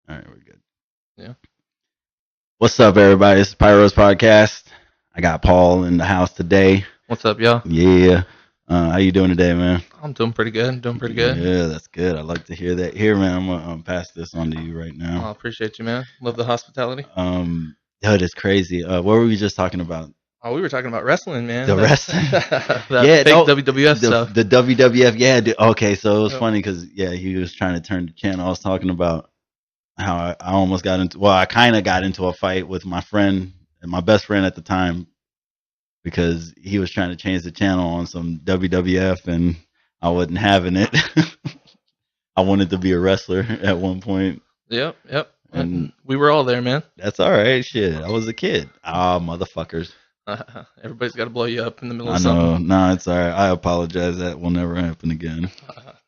All right, we're good. Yeah. What's up, everybody? It's Pyrroh's podcast. I got Paul in the house today. What's up, y'all? Yeah. How you doing today, man? I'm doing pretty good. Doing pretty good. Yeah, that's good. I like to hear that. Here, man, I'm gonna pass this on to you right now. I appreciate you, man. Love the hospitality. That is crazy. What were we just talking about? Oh, we were talking about wrestling, man. The wrestling. That Yeah, fake no, WWF stuff. the WWF. Yeah, okay. So it was Yep. funny because he was trying to turn the channel. I was talking about how I almost got into. Well, I kind of got into a fight with my friend and my best friend at the time because he was trying to change the channel on some WWF and I wasn't having it. I wanted to be a wrestler at one point, Yep. and We were all there, man. that's all right. Shit, I was a kid. Ah, motherfuckers. Everybody's got to blow you up in the middle I of know. something. No, it's all right. I apologize. That will never happen again.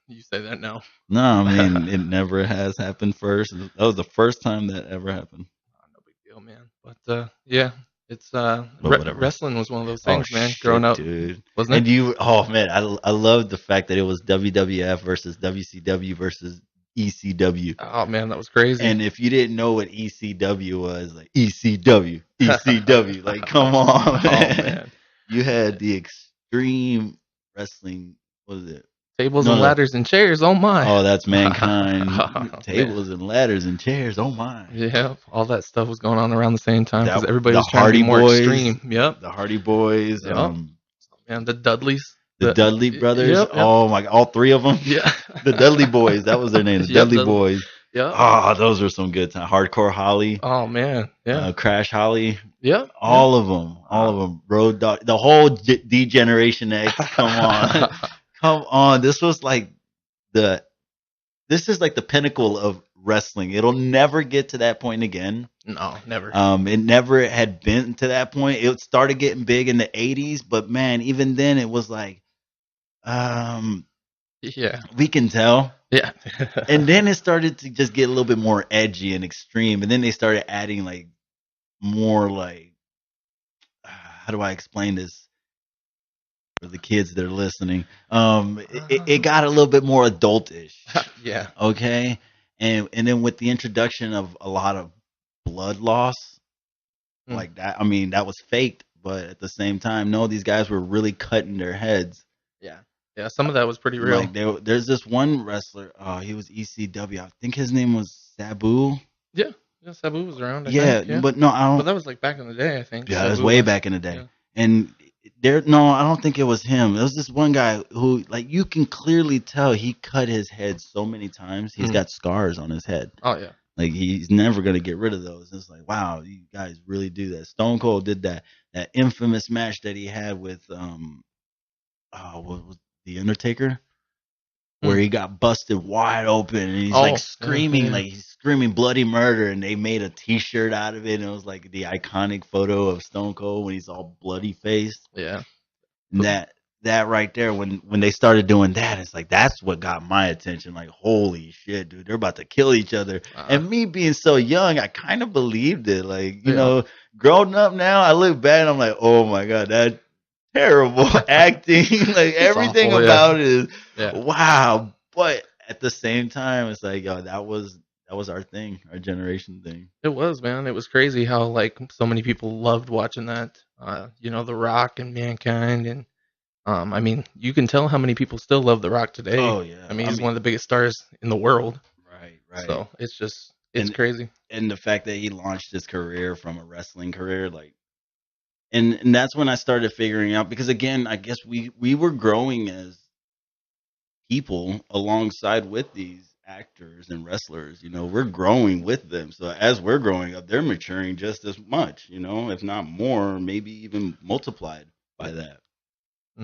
You say that now. No, I mean it never has happened first. That was the first time that ever happened. No big deal, man. But yeah, it's But whatever. wrestling was one of those Oh things, man. shit, Growing up, dude. wasn't And it? you, oh man, I love the fact that it was WWF versus WCW versus ECW. Oh man, that was crazy. And if you didn't know what ECW was, like ECW, like come on, Oh man. man, You had the Extreme Wrestling. What was it? tables No, and no. ladders and chairs. Oh my. Oh, that's Mankind. Man. Tables and ladders and chairs. Oh my. Yeah, all that stuff was going on around the same time because That everybody the was trying to Hardy be more Boys. extreme. Yep. The Hardy Boys. Yep. Man, the Dudleys. The Dudley brothers. Yep. Oh my, all three of them. Yeah. The Dudley Boys. That was their name. The Yep, Dudley Dudley. Boys. Yep. Oh, those were some good times. Hardcore Holly. Oh man. Yeah. Crash Holly. Yep. All of them. All of them. Road Dog. The whole D-Generation X. Come on. Come on. This is like the pinnacle of wrestling. It'll never get to that point again. No, never. It never had been to that point. It started getting big in the 80s, but man, even then it was like, Yeah. we can tell. Yeah. And then it started to just get a little bit more edgy and extreme. And then they started adding like more like, how do I explain this for the kids that are listening? It got a little bit more adultish. Yeah. Okay. And then with the introduction of a lot of blood loss, like that, I mean, that was faked, but at the same time, no, these guys were really cutting their heads. Yeah. Yeah. Some of that was pretty real. Like there's this one wrestler, he was ECW. I think his name was Sabu. Yeah. Sabu was around. I Yeah, think, yeah. but no, I don't. But that was like back in the day, I think. Yeah, it was Sabu way back in the day. Yeah. And no, I don't think it was him. It was this one guy who, like, you can clearly tell he cut his head so many times. He's got scars on his head. Oh yeah. Like he's never gonna get rid of those. It's like, wow, you guys really do that. Stone Cold did that infamous match that he had with what was The Undertaker, where he got busted wide open and he's like screaming, like he's screaming bloody murder, and they made a T-shirt out of it, and it was like the iconic photo of Stone Cold when he's all bloody faced. Yeah. And that right there, when they started doing that, it's like that's what got my attention. Like, holy shit, dude, they're about to kill each other. And me being so young, I kind of believed it. Like, you know, growing up now, I look back and I'm like, oh my god, that terrible acting. Like everything awful, about it is Yeah. wow. But at the same time, it's like, yo, that was our thing, our generation thing. It was, man. It was crazy how like so many people loved watching that. The Rock and Mankind, and I mean, you can tell how many people still love The Rock today. Oh yeah. I mean, he's one of the biggest stars in the world. Right. So it's crazy. And the fact that he launched his career from a wrestling career, like, and that's when I started figuring out, because again, I guess we were growing as people alongside with these actors and wrestlers. You know, we're growing with them. So as we're growing up, they're maturing just as much, you know, if not more, maybe even multiplied by that.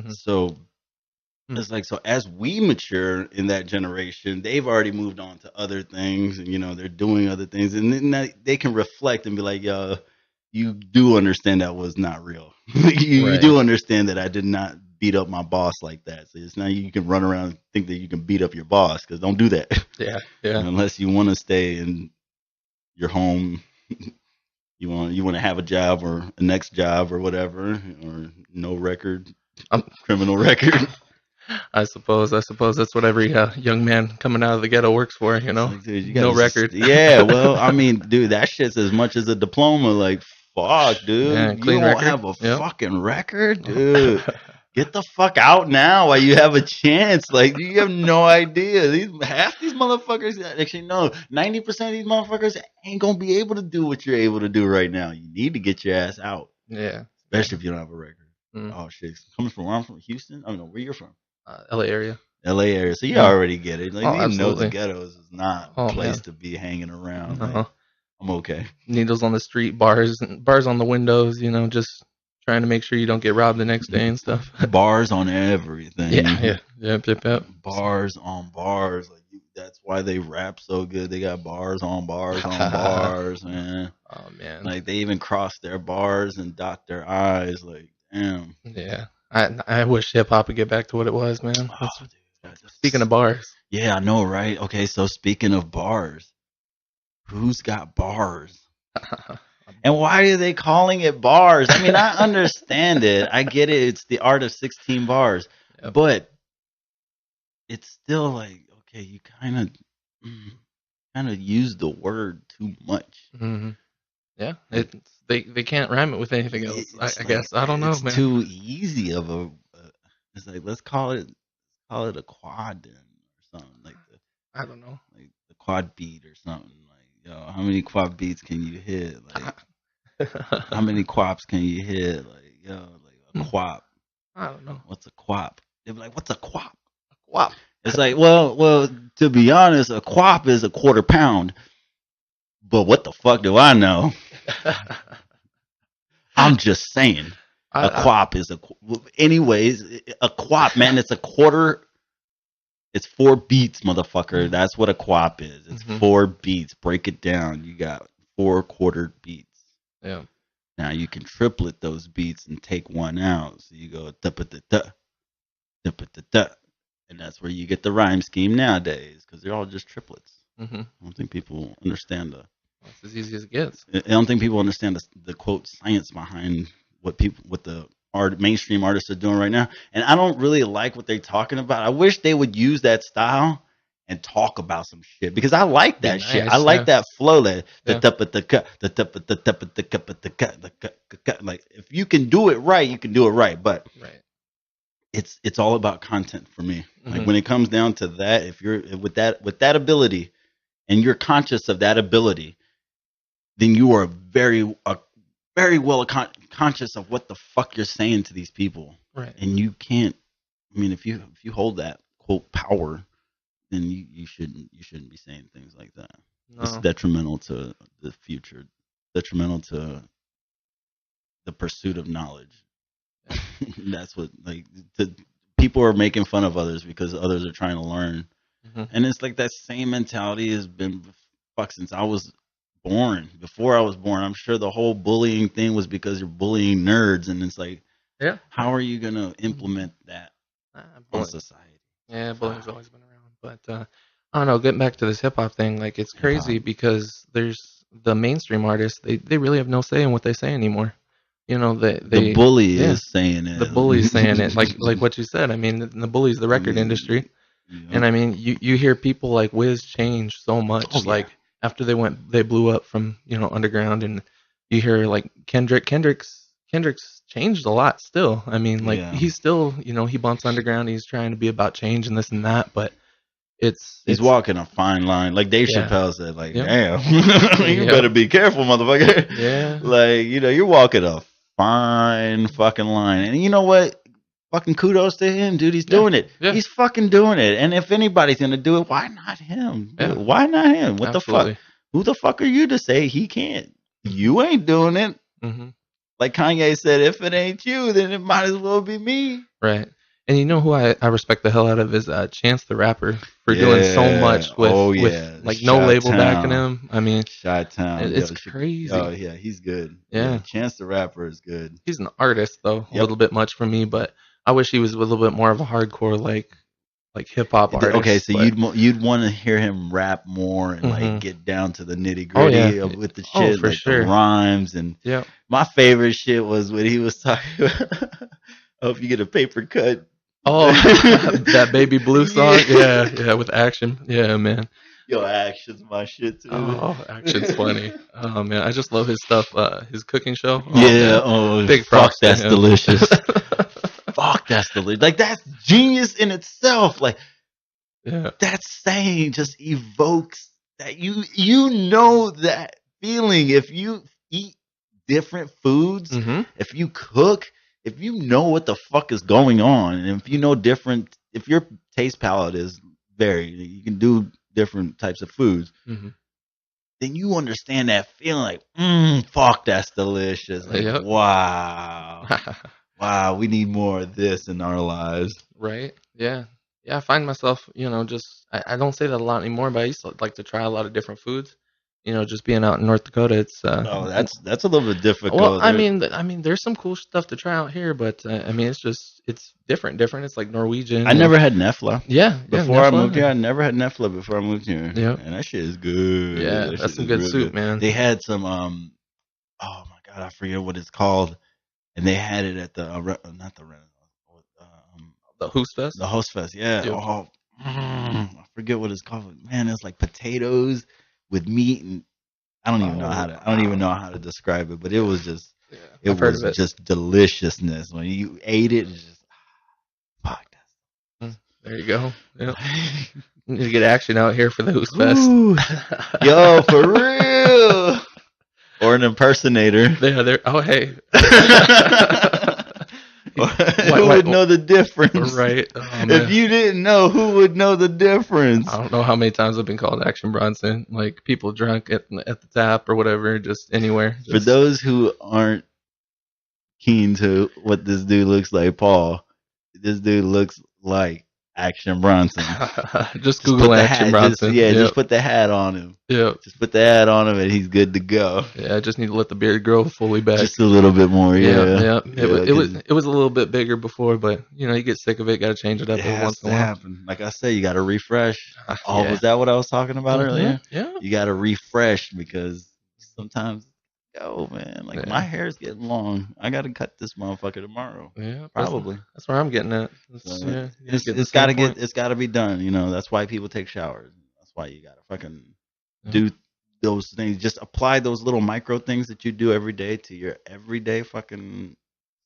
So it's like, so as we mature in that generation, they've already moved on to other things, and you know, they're doing other things, and then they can reflect and be like, yo, you do understand that was not real. You do understand that I did not beat up my boss like that. So it's not you can run around and think that you can beat up your boss, because don't do that. Yeah. Unless you want to stay in your home, you want to have a job or a next job or whatever, or no record, criminal record. I suppose that's what every young man coming out of the ghetto works for. It's like, dude, you No gotta just, record. yeah. Well, I mean, dude, that shit's as much as a diploma. Like, fuck, Yeah, dude, you clean don't record. have a Yep. fucking record, dude. Get the fuck out now while you have a chance. Like, you have no idea. Half these motherfuckers, actually, no, 90% of these motherfuckers ain't gonna be able to do what you're able to do right now. You need to get your ass out, Yeah. Yeah. especially if you don't have a record. Mm. Oh shit, coming from where I'm from, Houston. I don't know where you're from. LA area. LA area, so you Yeah. already get it. Like, Oh, you know, the absolutely. ghettos is not a Oh place man. to be hanging around. Like, Uh-huh. I'm okay. Needles on the street, bars on the windows. Just trying to make sure you don't get robbed the next day and stuff. Bars on everything. Yeah. Yeah. Yep. Bars on bars. Like, that's why they rap so good. They got bars on bars on bars, man. Oh man. Like, they even cross their bars and dot their I's. Like, damn. Yeah. I wish hip hop would get back to what it was, man. Oh, dude, Speaking of bars. yeah, I know, right? Okay, so speaking of bars, who's got bars? And why are they calling it bars? I mean, I understand it. I get it. It's the art of 16 bars. Yep. But it's still like, okay, you kind of use the word too much. Mm-hmm. Yeah. They can't rhyme it with anything else. I guess. I don't know, It's man. too easy of a. It's like, let's call it a quad then, or something like I don't know. like the quad beat or something. Like, yo, how many quad beats can you hit? Like, how many quaps can you hit? Like, yo, like a quap. I don't know. What's a quap? They'd be like, what's a quap? Wow. It's like, well, to be honest, a quap is a quarter pound. But what the fuck do I know? I'm just saying. A quap is anyways, a quap, man, it's a quarter. It's 4 beats, motherfucker. That's what a quap is. It's 4 beats. Break it down. You got 4 quarter beats. Yeah. Now you can triplet those beats and take one out. So you go da da da da da, and that's where you get the rhyme scheme nowadays because they're all just triplets. Mm-hmm. I don't think people understand It's as easy as it gets. I don't think people understand the quote science behind what the mainstream artists are doing right now. And I don't really like what they're talking about. I wish they would use that style and talk about some shit because I like that shit. I like that flow. Like if you can do it right, you can do it right. But it's all about content for me. Like when it comes down to that, if you're with that ability and you're conscious of that ability, then you are very well conscious of what the fuck you're saying to these people. Right. And you can't. I mean, if you hold that quote power, then you shouldn't be saying things like that. No. It's detrimental to the future, detrimental to the pursuit of knowledge. Yeah. That's what people are making fun of others because others are trying to learn. Mm-hmm. And it's like that same mentality has been since I was born. Before I was born, I'm sure the whole bullying thing was because you're bullying nerds, and it's like, how are you gonna implement that in society? Yeah, bullying's always been around, but I don't know. Getting back to this hip hop thing, like it's crazy because there's the mainstream artists. They really have no say in what they say anymore. The bully is saying it. The bully's saying it, like what you said. I mean, the bully's the record industry, and I mean, you hear people like Wiz change so much. Like after they blew up from underground, and you hear like Kendrick's changed a lot still. I mean, like he's still he bumps underground. He's trying to be about change and this and that, but he's walking a fine line. Like Dave Chappelle said, like, damn, you better be careful, motherfucker. Yeah. Like, you're walking a fine fucking line. And you know what? Fucking kudos to him, dude. He's doing it. Yeah. He's fucking doing it. And if anybody's going to do it, why not him? Yeah. Why not him? What the fuck? Who the fuck are you to say he can't? You ain't doing it. Mm-hmm. Like Kanye said, if it ain't you, then it might as well be me. Right. And you know who I respect the hell out of is Chance the Rapper for doing so much with like no label backing him. I mean, Chi-Town. It's crazy. Oh yeah, he's good. Yeah. Chance the Rapper is good. He's an artist though, a little bit much for me, but I wish he was a little bit more of a hardcore like hip hop artist. Okay, so you'd want to hear him rap more and like get down to the nitty gritty with the shit, for like sure. the rhymes and my favorite shit was when he was talking. I hope you get a paper cut Oh, that Baby Blue song. Yeah, with Action. Yeah, man. Yo, Action's my shit too. Oh, Action's funny. Oh man, I just love his stuff. His cooking show. Oh Yeah. man, Oh, big fuck, props to that's him. delicious. Fuck, that's delicious. Like that's genius in itself. Like Yeah. that saying just evokes that you know that feeling if you eat different foods, Mm-hmm. if you cook, if you know what the fuck is going on, and if you know different, if your taste palette is varied, you can do different types of foods. Mm-hmm. Then you understand that feeling like, fuck, that's delicious. Like, Yep. wow. Wow, we need more of this in our lives. Right. Yeah. Yeah. I find myself, just I don't say that a lot anymore, but I used to like to try a lot of different foods. Just being out in North Dakota, it's Oh, that's a little bit well, difficult. I mean, there's some cool stuff to try out here, but I mean, it's different. It's like Norwegian. I never had Nefla. Yeah, Before I moved Nefla. here, I never had Nefla before I moved here. Yeah. And that shit is good. Yeah, That that's shit some is good real soup, man. They had some oh my god, I forget what it's called. And they had it at the not the The Hoostfest. the Host Fest. Yeah. Yep. Oh, I forget what it's called. Man, it's like potatoes with meat and I don't even know how to describe it, but it was just I've heard of it. just deliciousness. When you ate it, it's just fuck that. There you go. Yep. You need to get Action out here for the Hoostfest. Yo, for real. Or an impersonator. Yeah, oh hey. Who would know the difference? Right. Oh, if you didn't know, who would know the difference? I don't know how many times I've been called Action Bronson. Like people drunk at the tap or whatever, just anywhere. For those who aren't keen to what this dude looks like, Paul, this dude looks like Action Bronson. just Google Action Bronson. Just put the hat on him. Yeah. Just put the hat on him and he's good to go. Yeah, I just need to let the beard grow fully back. Just a little bit more, yeah. It was a little bit bigger before, but you get sick of it, got to change it up every once in a while. Like I said, you got to refresh. Was that what I was talking about earlier? Yeah. You got to refresh because sometimes man, like my hair's getting long. I gotta cut this motherfucker tomorrow. Yeah, probably. That's where I'm getting at. It's gotta be done. That's why people take showers. That's why you gotta fucking do those things. Just apply those little micro things that you do every day to your everyday fucking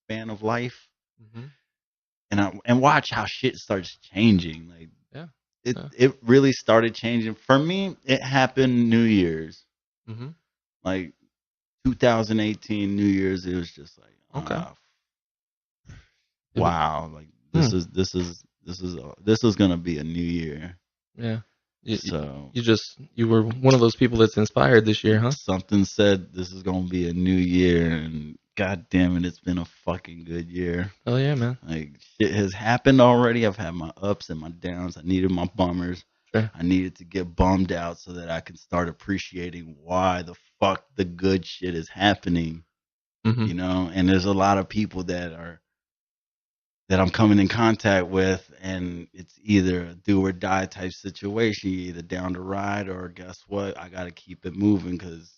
span of life. Mm-hmm. And watch how shit starts changing. Like it really started changing for me. It happened New Year's. Mm-hmm. Like 2018 New Year's, it was just like, wow, like this is gonna be a new year. Yeah. You were one of those people that's inspired this year, huh? Something said this is gonna be a new year, and god damn it, it's been a fucking good year. Oh yeah, man. Like shit has happened already. I've had my ups and my downs. I needed my bummers. Sure. I needed to get bummed out so that I can start appreciating why the fuck the good shit is happening. Mm-hmm. And there's a lot of people that I'm coming in contact with, and it's either a do or die type situation. You're either down to ride, or guess what? I got to keep it moving because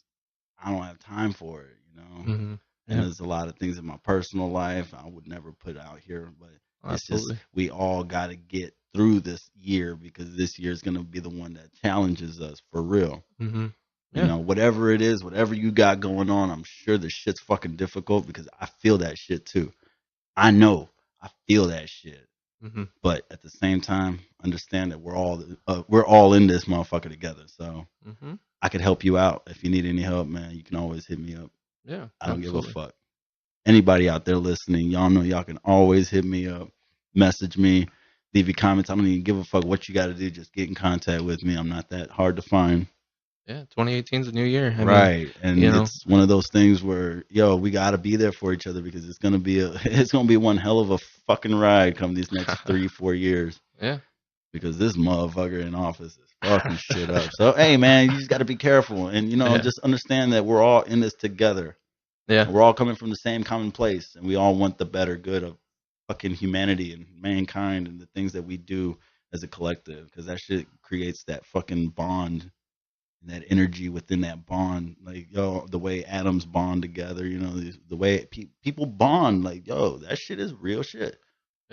I don't have time for it, Mm-hmm. And there's a lot of things in my personal life I would never put out here, but it's just we all got to get through this year because this year is going to be the one that challenges us for real. Mm-hmm. Yeah. Whatever it is, whatever you got going on, I'm sure the shit's fucking difficult because I feel that shit too. I know I feel that shit. Mm-hmm. But at the same time, understand that we're all in this motherfucker together. So I could help you out. If you need any help, man, you can always hit me up. Yeah, I don't give a fuck. Anybody out there listening, y'all know y'all can always hit me up, message me, leave your comments. I don't even give a fuck what you got to do. Just get in contact with me. I'm not that hard to find. Yeah, 2018 is a new year. Right. And it's one of those things where, we got to be there for each other because it's going to be one hell of a fucking ride come these next 3-4 years. Yeah. Because this motherfucker in office is fucking shit up. So, hey, man, you just got to be careful. And, just understand that we're all in this together. Yeah. We're all coming from the same common place. And we all want the better good of fucking humanity and mankind and the things that we do as a collective. Because that shit creates that fucking bond. That energy within that bond, like the way atoms bond together, the way people bond, like that shit is real shit.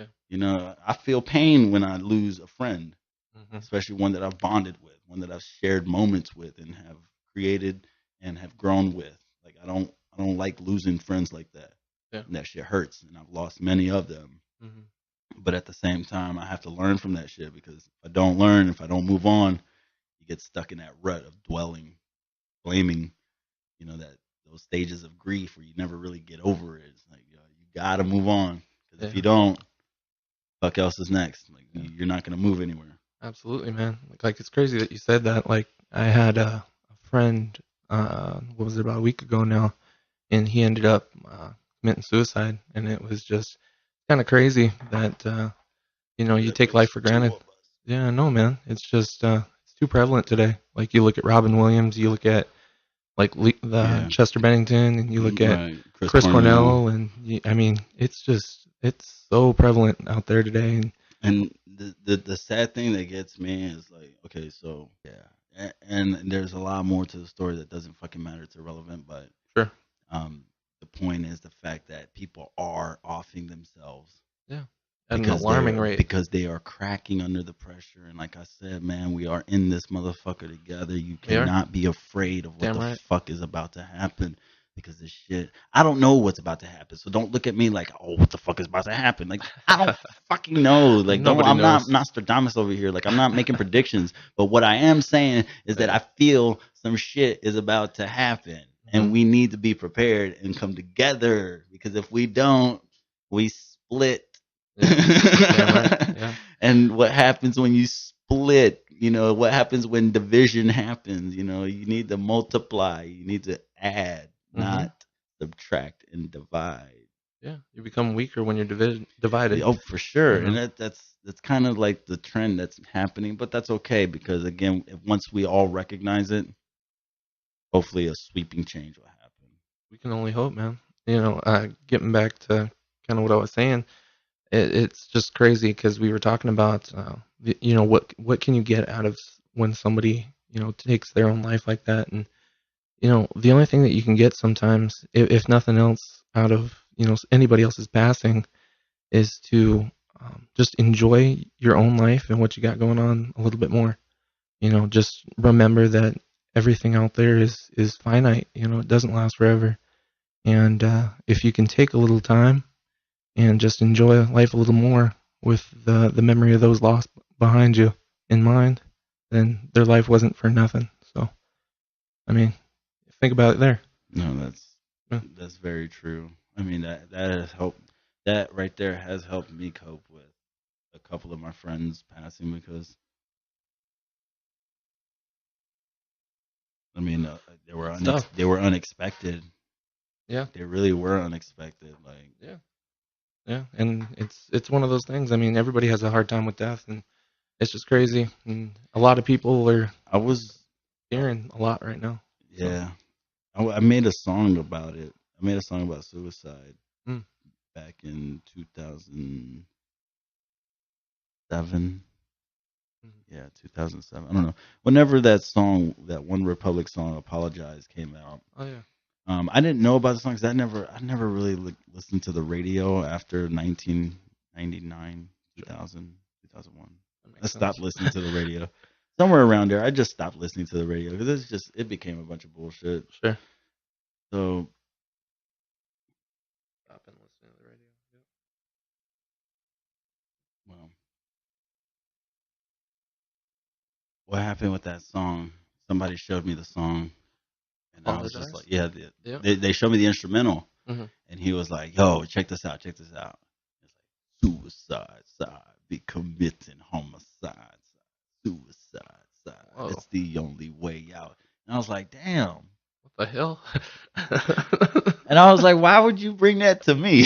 Yeah. You know, I feel pain when I lose a friend, Mm-hmm. especially one that I've bonded with, one that I've shared moments with and have created and have grown with. Like I don't like losing friends like that. Yeah. And that shit hurts, and I've lost many of them. Mm-hmm. But at the same time, I have to learn from that shit because if I don't learn, if I don't move on, you get stuck in that rut of dwelling, blaming, you know, that those stages of grief where you never really get over it. It's like, you gotta move on because if Yeah. you don't, fuck else is next. Like Yeah. you're not gonna move anywhere. Absolutely, man. Like it's crazy that you said that. Like I had a friend, what was it, about a week ago now, and he ended up committing suicide, and it was just kind of crazy that you take life for granted. Yeah, no, man. It's just it's too prevalent today. Like you look at Robin Williams, you look at like the Yeah. Chester Bennington, and you look at Right. Chris Cornell, and I mean, it's so prevalent out there today. And the sad thing that gets me is like, okay, so yeah, and there's a lot more to the story that doesn't fucking matter. It's irrelevant, but Sure. um, the point is the fact that people are offing themselves Yeah. At an alarming rate. because they are cracking under the pressure. And like I said, man, we are in this motherfucker together. You cannot be afraid of what the fuck is about to happen. Because this shit, I don't know what's about to happen. So don't look at me like, oh, what the fuck is about to happen? Like, I don't fucking know. Like, I'm not Nostradamus over here. Like, I'm not making predictions. But what I am saying is that I feel some shit is about to happen. And we need to be prepared and come together. Because if we don't, we split. Yeah. And what happens when you split? You know, what happens when division happens? You know, you need to multiply. You need to add. Not subtract and divide. Yeah, you become weaker when you're divided. Oh, for sure. And that's kind of like the trend that's happening, but that's okay because again, once we all recognize it, hopefully a sweeping change will happen. We can only hope, man. Getting back to kind of what I was saying, it's just crazy because we were talking about, what can you get out of when somebody takes their own life like that. And the only thing that you can get sometimes, if nothing else, out of anybody else's passing, is to just enjoy your own life and what you got going on a little bit more. Just remember that everything out there is finite. It doesn't last forever. And if you can take a little time and just enjoy life a little more with the memory of those lost behind you in mind, then their life wasn't for nothing. So, I mean, think about it there. No, that's very true. I mean, that has helped. That right there has helped me cope with a couple of my friends passing because, I mean, they were unexpected. Yeah, they really were unexpected. Like, yeah, and it's one of those things. I mean, everybody has a hard time with death, and it's just crazy. And a lot of people are. I was hearing a lot right now. Yeah, I made a song about it. I made a song about suicide back in 2007. Yeah, 2007. I don't know. Whenever that song, that One Republic song, "Apologize," came out. Oh yeah. I didn't know about the song because I never really listened to the radio after 1999, 2000, 2001. I stopped listeing to the radio. Somewhere around there, I just stopped listening to the radio because it became a bunch of bullshit. Sure. So. Stopping listening to the radio. Yep. Well, what happened with that song? Somebody showed me the song, and I was just like, yeah. They showed me the instrumental, and he was like, "Yo, check this out, check this out." It's like suicide side, be committing homicide, suicide side. Whoa. It's the only way out. And I was like, damn. What the hell? And I was like, why would you bring that to me?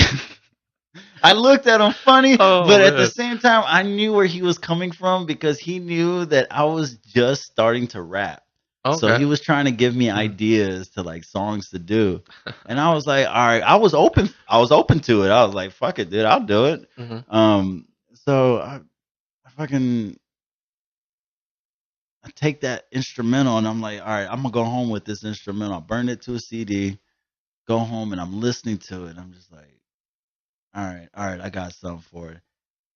I looked at him funny, but at the same time, I knew where he was coming from because he knew that I was just starting to rap. Okay. So he was trying to give me ideas to like songs to do. And I was like, all right, I was open to it. I was like, fuck it, dude, I'll do it. So I take that instrumental and I'm like, all right, I'm gonna go home with this instrumental. I burned it to a CD, go home and I'm listening to it. And I'm just like, all right, I got something for it.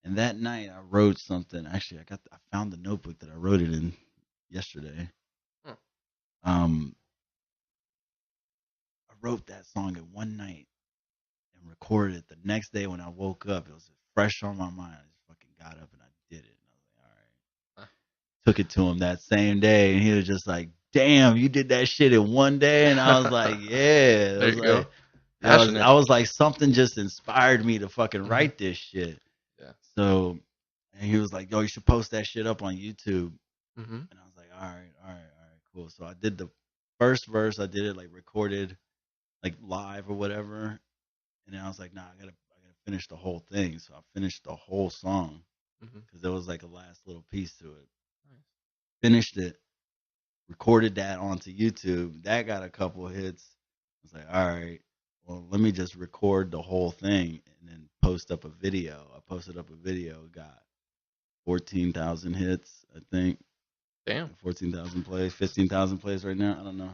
And that night I wrote something. Actually, I found the notebook that I wrote it in yesterday. Huh. I wrote that song in one night and recorded it. The next day when I woke up, it was fresh on my mind. I just fucking got up and I did it. And I was like, all right. Took it to him that same day, and he was just like, "Damn, you did that shit in one day." And I was like, "Yeah." There you go. I was like, something just inspired me to fucking write this shit. Yeah. So, and he was like, "Yo, you should post that shit up on YouTube." And I was like, all right, cool. So I did the first verse. I did it like recorded, like live or whatever. And then I was like, nah, I gotta finish the whole thing. So I finished the whole song because there was like a last little piece to it. Nice. Finished it, recorded that onto YouTube. That got a couple of hits. I was like, all right, well, let me just record the whole thing and then post up a video. I posted up a video, got 14,000 hits, I think. Damn. 14,000 plays, 15,000 plays right now. I don't know.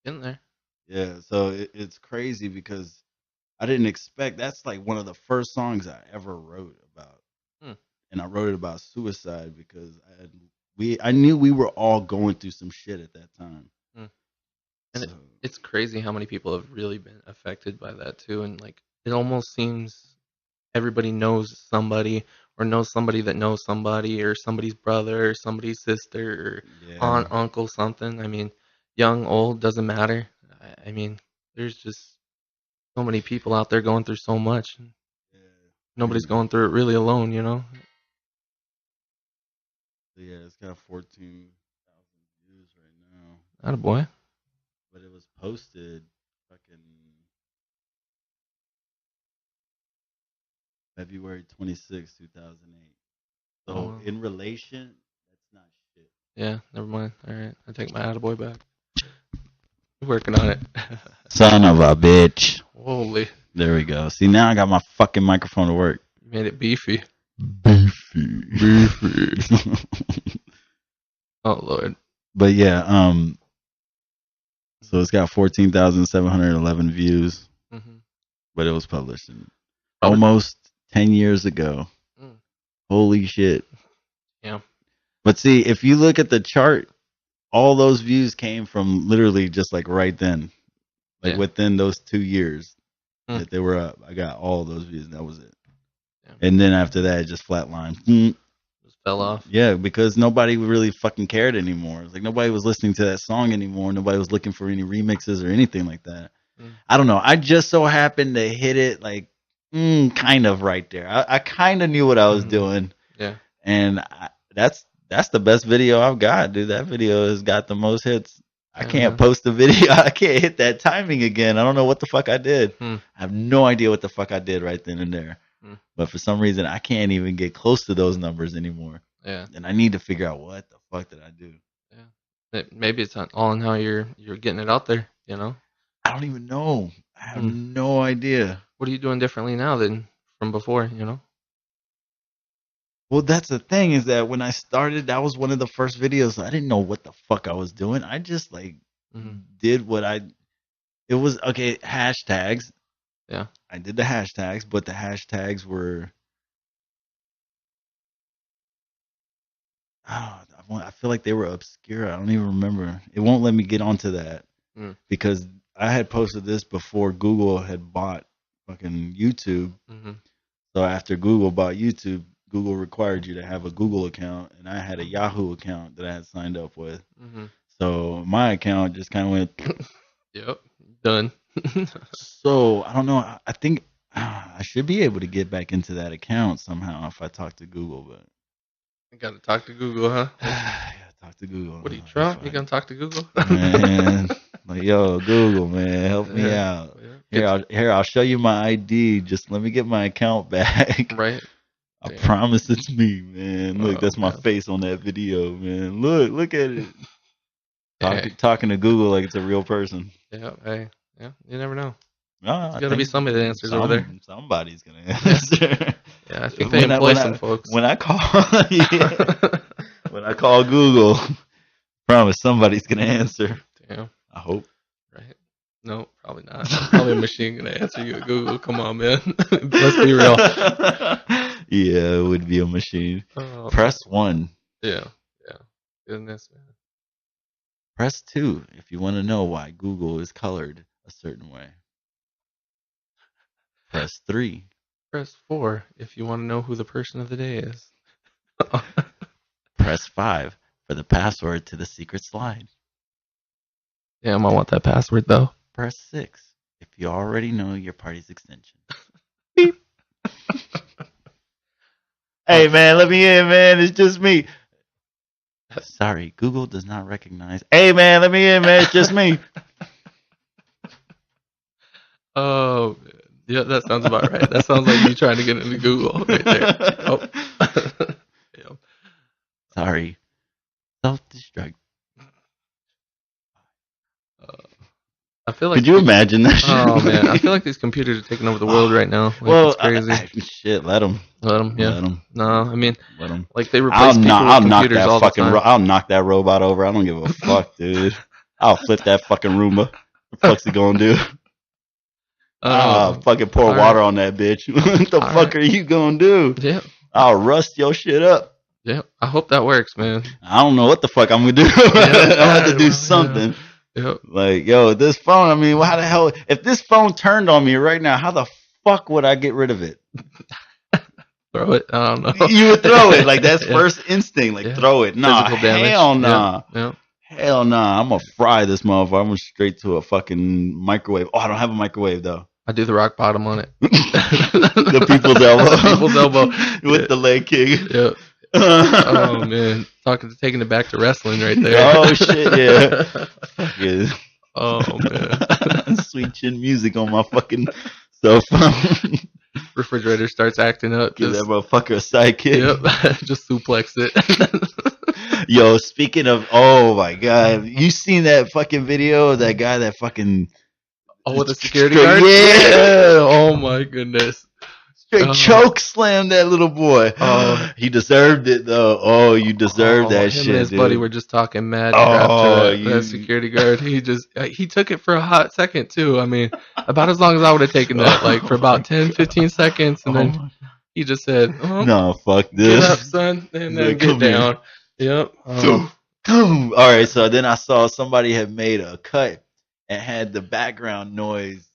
In there. Yeah, so it's crazy because I didn't expect. That's like one of the first songs I ever wrote about, and I wrote it about suicide because I knew we were all going through some shit at that time. And it's crazy how many people have really been affected by that too, and like it almost seems everybody knows somebody or knows somebody that knows somebody or somebody's brother or somebody's sister or aunt, uncle, something. I mean, young, old, doesn't matter. I mean, there's just so many people out there going through so much. Nobody's going through it really alone, you know? Yeah, it's got 14,000 views right now. Attaboy. But it was posted fucking February 26, 2008. So in relation, that's not shit. Yeah, never mind. All right, I take my attaboy back. Working on it. Son of a bitch. Holy. There we go. See, now I got my fucking microphone to work. You made it beefy. Beefy. Oh, Lord. But yeah, so it's got 14,711 views. But it was published in almost 10 years ago. Holy shit. Yeah. But see, if you look at the chart, all those views came from literally just like right then. Like within those 2 years that they were up. I got all those views and that was it. Yeah. And then after that, it just flatlined. Just fell off. Yeah, because nobody really fucking cared anymore. It's like nobody was listening to that song anymore. Nobody was looking for any remixes or anything like that. I don't know. I just so happened to hit it like kind of right there. I kind of knew what I was doing. Yeah. And that's the best video I've got, dude. That video has got the most hits. I can't post the video. I can't hit that timing again. I don't know what the fuck I did. I have no idea what the fuck I did right then and there. But for some reason, I can't even get close to those numbers anymore. Yeah. And I need to figure out what the fuck did I do. Yeah. Maybe it's all in how you're getting it out there, you know? I don't even know. I have no idea. What are you doing differently now than from before, you know? Well, that's the thing is that when I started, that was one of the first videos. I didn't know what the fuck I was doing. I just like did what it was, okay, hashtags. Yeah. I did the hashtags, but the hashtags were, I feel like they were obscure. I don't even remember. It won't let me get onto that because I had posted this before Google had bought fucking YouTube. So after Google bought YouTube, Google required you to have a Google account, and I had a Yahoo account that I had signed up with. So my account just kind of went. Yep, done. So I don't know. I think I should be able to get back into that account somehow if I talk to Google, but you gotta talk to Google, huh? I gotta talk to Google. What are you, Trump? You gonna talk to Google? Man, like, yo, Google, man, help me out. Here, I'll show you my ID. Just let me get my account back. Right. I promise it's me, man. Look, that's my face on that video, man. Look at it. Talking to Google like it's a real person. Yeah, hey, yeah, you never know. There's gotta be somebody that answers over there. Somebody's gonna answer. Yeah, I think they employ some folks. When I call, when I call Google, promise somebody's gonna answer. Damn. I hope. Right. No, probably not. Probably a machine gonna answer you at Google. Come on, man. Let's be real. Yeah, it would be a machine. Oh, Press 1. yeah, yeah. Goodness, man. Press 2 if you want to know why Google is colored a certain way. Press 3. Press 4 if you want to know who the person of the day is. Press 5 for the password to the secret slide. Damn, I want that password though. Press 6 if you already know your party's extension. Beep. Hey man, let me in, man. It's just me. Sorry, Google does not recognize. Hey man, let me in, man. It's just me. Oh, yeah, that sounds about right. That sounds like you trying to get into Google right there. Oh. Yeah. Sorry. Self-destruct. I feel like. Could you imagine that shit? Oh man, I feel like these computers are taking over the world right now. Like, well, it's crazy. Shit, let them. Let them, yeah. Let them. No, I mean, let them. Like they replace people with computers all the time. I'll knock that robot over. I don't give a fuck, dude. I'll flip that fucking Roomba. What the fuck's it gonna do? I'll fucking pour water on that bitch. What the fuck are you gonna do? Yeah. I'll rust your shit up. Yeah. I hope that works, man. I don't know what the fuck I'm gonna do. I'll have to do something. Yeah. Yep. Like, yo, this phone, I mean, how the hell, if this phone turned on me right now, how the fuck would I get rid of it? Throw it. I don't know. You would throw it. Like, that's first instinct. Like, throw it. Nah, hell nah. Yeah. Hell nah. I'm gonna fry this motherfucker. I'm gonna straight to a fucking microwave. Oh, I don't have a microwave, though. I do the rock bottom on it. The people's elbow. People's elbow. With the leg kick. Yep. Oh man, taking it back to wrestling right there. Oh shit, yeah. Yeah. Oh man. Sweet chin music on my fucking cell phone. Refrigerator starts acting up. Give that motherfucker a sidekick. Yep. Just suplex it. Yo, speaking of, oh my god, you seen that fucking video of that guy that fucking with the security guard? Yeah. Oh my goodness. Straight choke slammed that little boy. Oh, he deserved it though. Oh, you deserved that shit. Him and his buddy were just talking mad crap to that security guard. He took it for a hot second too. I mean, about as long as I would have taken that, like for about 10, 15 seconds, and then he just said, "No, fuck this. Get up, son, and then get down." Yep. All right. So then I saw somebody had made a cut and had the background noise.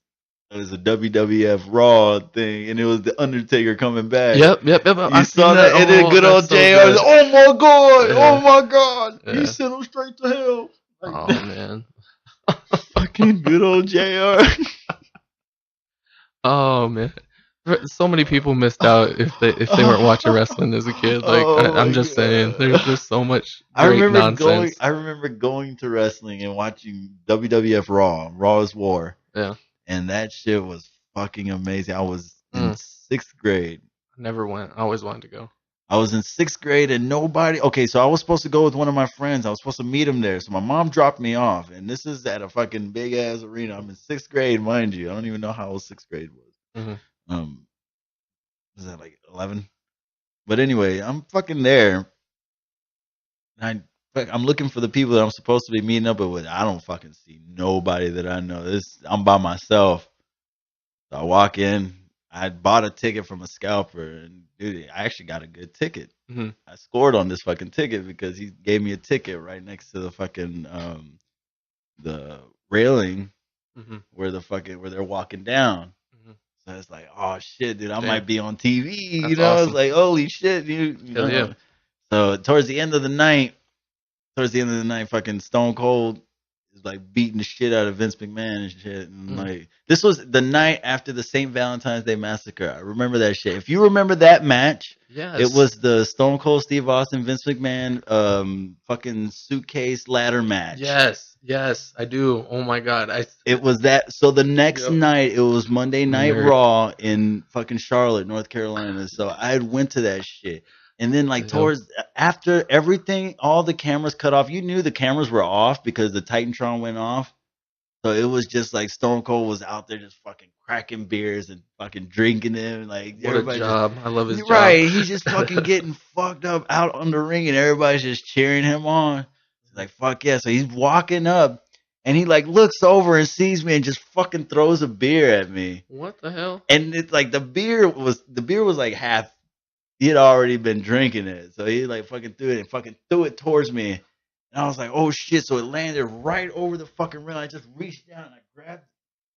It was a WWF Raw thing, and it was the Undertaker coming back. Yep. You saw that, and then good old JR. So oh my god! Yeah. Oh my god! Yeah. He sent him straight to hell. Like, oh man! Fucking good old JR. Oh man! So many people missed out if they weren't watching wrestling as a kid. Like I'm just saying, there's just so much great nonsense. I remember going to wrestling and watching WWF Raw. Raw is War. Yeah. And that shit was fucking amazing. I was in 6th grade. I never went. I always wanted to go. I was in 6th grade and nobody. Okay, so I was supposed to go with one of my friends. I was supposed to meet him there. So my mom dropped me off. And this is at a fucking big ass arena. I'm in 6th grade, mind you. I don't even know how old 6th grade was. Mm-hmm. Was that like 11? But anyway, I'm fucking there. And I'm looking for the people that I'm supposed to be meeting up with. I don't fucking see nobody that I know. I'm by myself. So I walk in. I bought a ticket from a scalper, and dude, I actually got a good ticket. Mm-hmm. I scored on this fucking ticket because he gave me a ticket right next to the fucking the railing where they're walking down. So it's like, oh shit, dude, I might be on TV. That's awesome. It's like, holy shit, you know. Yeah. So towards the end of the night, fucking Stone Cold is like beating the shit out of Vince McMahon and shit. And like, this was the night after the St. Valentine's Day Massacre. I remember that shit. If you remember that match, it was the Stone Cold Steve Austin, Vince McMahon, fucking suitcase ladder match. Yes, I do. Oh my god. It was that. So the next night, it was Monday Night Raw in fucking Charlotte, North Carolina. So I had went to that shit. And then, like, towards after everything, all the cameras cut off. You knew the cameras were off because the Titantron went off. So it was just like Stone Cold was out there just fucking cracking beers and fucking drinking them. Like, what a job. I love his job. Right. He's just fucking getting fucked up out on the ring and everybody's just cheering him on. He's like, fuck yeah. So he's walking up and he, like, looks over and sees me and just fucking throws a beer at me. What the hell? And it's like the beer was like half he had already been drinking it, so he like fucking threw it and fucking threw it towards me, and I was like, oh shit! So it landed right over the fucking rim. I just reached down and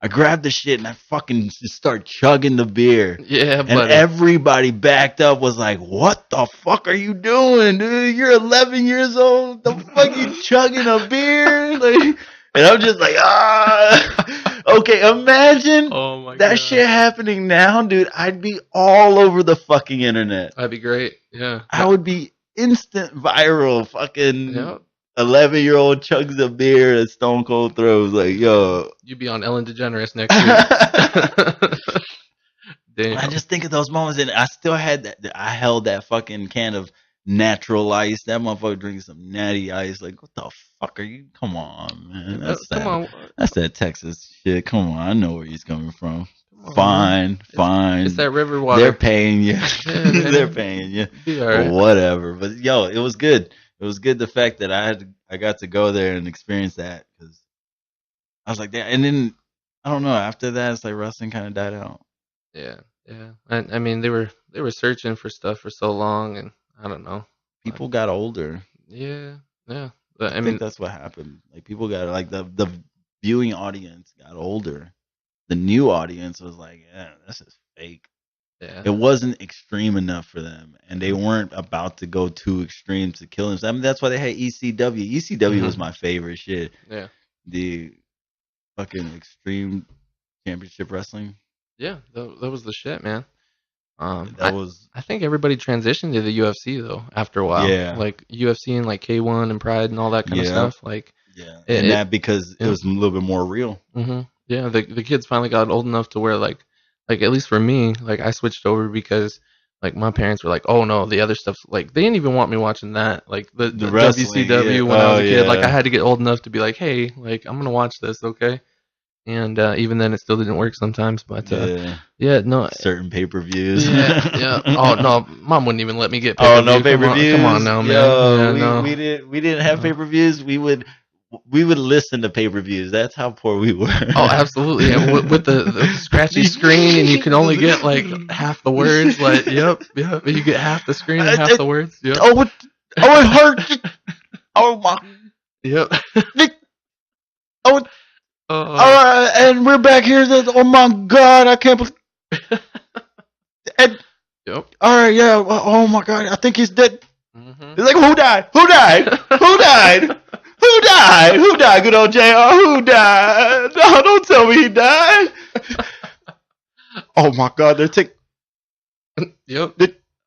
I grabbed the shit and I fucking just start chugging the beer. Yeah, And buddy. everybody backed up, was like, what the fuck are you doing, dude? You're 11 years old. The fuck you chugging a beer? Like, and I'm just like, ah. Okay, imagine that shit happening now, dude. I'd be all over the fucking internet. That'd be great. Yeah. I would be instant viral. Fucking Yep. 11-year-old chugs a beer at Stone Cold throws. Like, yo. You'd be on Ellen DeGeneres next week. Damn. I just think of those moments, and I still had that. I held that fucking can of natural ice. That motherfucker drinking some natty ice. Like, what the fuck are you? Come on, man. That's that Texas shit. Come on, I know where he's coming from. Fine. It's that river water. They're paying you. They're paying you. Right. Whatever. But yo, it was good. It was good the fact that I got to go there and experience that, because I was like that. And then I don't know. After that, it's like wrestling kind of died out. Yeah. I mean, they were searching for stuff for so long, and I don't know. People got older. Yeah. But I think that's what happened. Like, people got, like, the viewing audience got older. The new audience was like, yeah, this is fake. Yeah. It wasn't extreme enough for them, and they weren't about to go too extreme to kill themselves. I mean, that's why they had ECW. ECW was my favorite shit. Yeah. The fucking Extreme Championship Wrestling. Yeah, that was the shit, man. I think everybody transitioned to the UFC though after a while. Yeah. Like UFC and like K1 and Pride and all that kind of stuff. Like, yeah, because it was a little bit more real. Mm-hmm. Yeah, the kids finally got old enough to where like at least for me, like I switched over because like my parents were like, oh no, the other stuff's like they didn't even want me watching that, like the WCW when I was a kid. Like I had to get old enough to be like, hey, like I'm gonna watch this, okay? And even then, it still didn't work sometimes. But no, certain pay-per-views. Yeah. Oh no, mom wouldn't even let me get. No pay-per-views. Come on now, man. Yo, we didn't have pay-per-views. We would listen to pay-per-views. That's how poor we were. Oh, absolutely. And with the scratchy screen, and you can only get like half the words. Like, yep. You get half the screen and half the words. Yep. It hurts. Oh my. Yep. All right, and we're back here. Oh my God, I can't believe. Yep. All right, yeah. Oh my God, I think he's dead. Mm-hmm. He's like, who died? Who died? Who died? Who died? Who died? Good old JR. Who died? No, don't tell me he died. Oh my God, they're taking. Yep.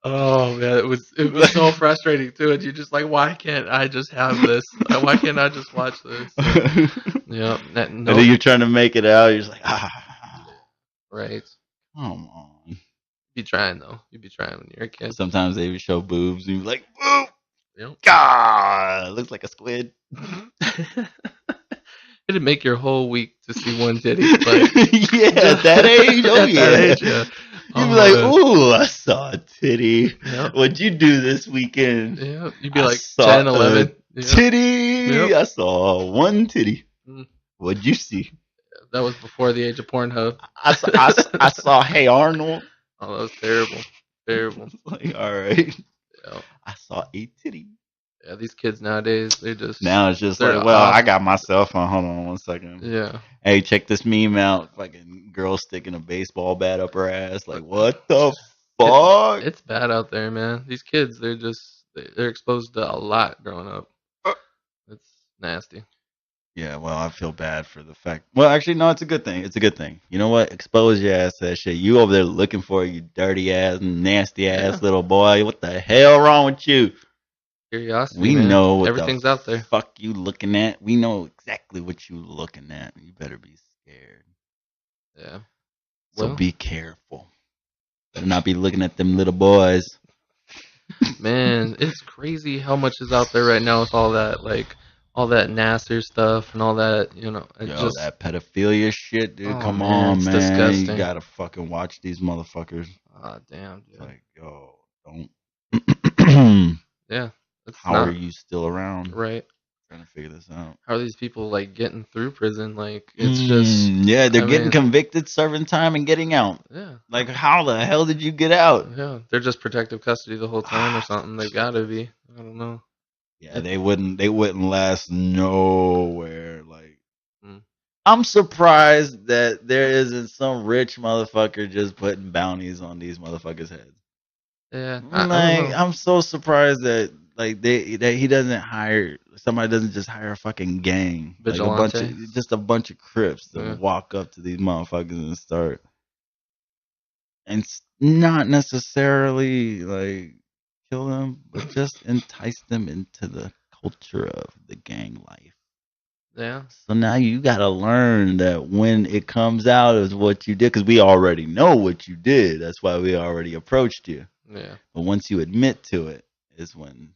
Oh man, it was so frustrating too. And you're just like, why can't I just have this? Why can't I just watch this? Yeah. And then you're trying to make it out. You're just like, Right. Come on. You'd be trying though. You'd be trying when you're a kid. Sometimes they would show boobs and you'd be like, boob. Yep. God, it looks like a squid. It'd make your whole week to see one titty. Like, at that age, yeah. You'd be like, ooh, I saw a titty. Yep. What'd you do this weekend? Yeah, you'd be like 10, 11. Titty. Yep. I saw one titty. What'd you see? That was before the age of Pornhub. I saw Hey Arnold. Oh, that was terrible. Terrible. Like, all right. Yeah. I saw a titty. Yeah, these kids nowadays, they just... Now it's just like, well, I got my cell phone. Hold on 1 second. Yeah. Hey, check this meme out. Fucking girl sticking a baseball bat up her ass. Like, what the fuck? It's bad out there, man. These kids, they're exposed to a lot growing up. It's nasty. Yeah, well, I feel bad for the fact... Well, actually, no, it's a good thing. It's a good thing. You know what? Expose your ass to that shit. You over there looking for you dirty ass, nasty ass little boy. What the hell wrong with you? Curiosity, we man. know what everything's out there. Fuck you looking at. We know exactly what you looking at. You better be scared. Yeah. So be careful. Better not be looking at them little boys. Man, it's crazy how much is out there right now with all that, like all that Nasser stuff and all that, you know. Just that pedophilia shit, dude. Come on, man. Disgusting. You gotta fucking watch these motherfuckers. Ah, damn, dude. Like, yo, don't. Yeah. How are you still around? Right. trying to figure this out. How are these people like getting through prison? Like it's just yeah, they're getting convicted, serving time, and getting out. Yeah. Like how the hell did you get out? Yeah, they're just protective custody the whole time or something. They've got to be. I don't know. Yeah, they wouldn't last nowhere. Like, I'm surprised that there isn't some rich motherfucker just putting bounties on these motherfuckers' heads. Yeah, I'm so surprised that that he doesn't hire somebody doesn't just hire a fucking gang, Vigilante. like a bunch of Crips to walk up to these motherfuckers and start, and not necessarily like kill them, but just entice them into the culture of the gang life. Yeah. So now you gotta learn that when it comes out is what you did, because we already know what you did. That's why we already approached you. Yeah. But once you admit to it, is when,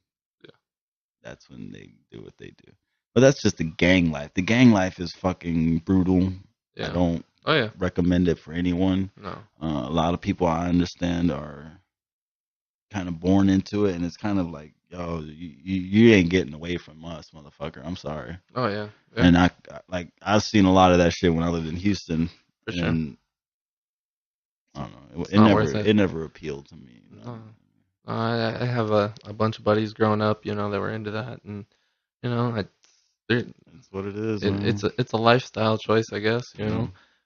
that's when they do what they do. But that's just the gang life. The gang life is fucking brutal. Yeah. I don't recommend it for anyone. No. A lot of people I understand are kind of born into it, and it's kind of like, yo, you ain't getting away from us, motherfucker. I'm sorry. Oh yeah. And I've seen a lot of that shit when I lived in Houston. For sure. I don't know. It never appealed to me. You know? I have a bunch of buddies growing up, that were into that, and that's what it is. It's a lifestyle choice, I guess. If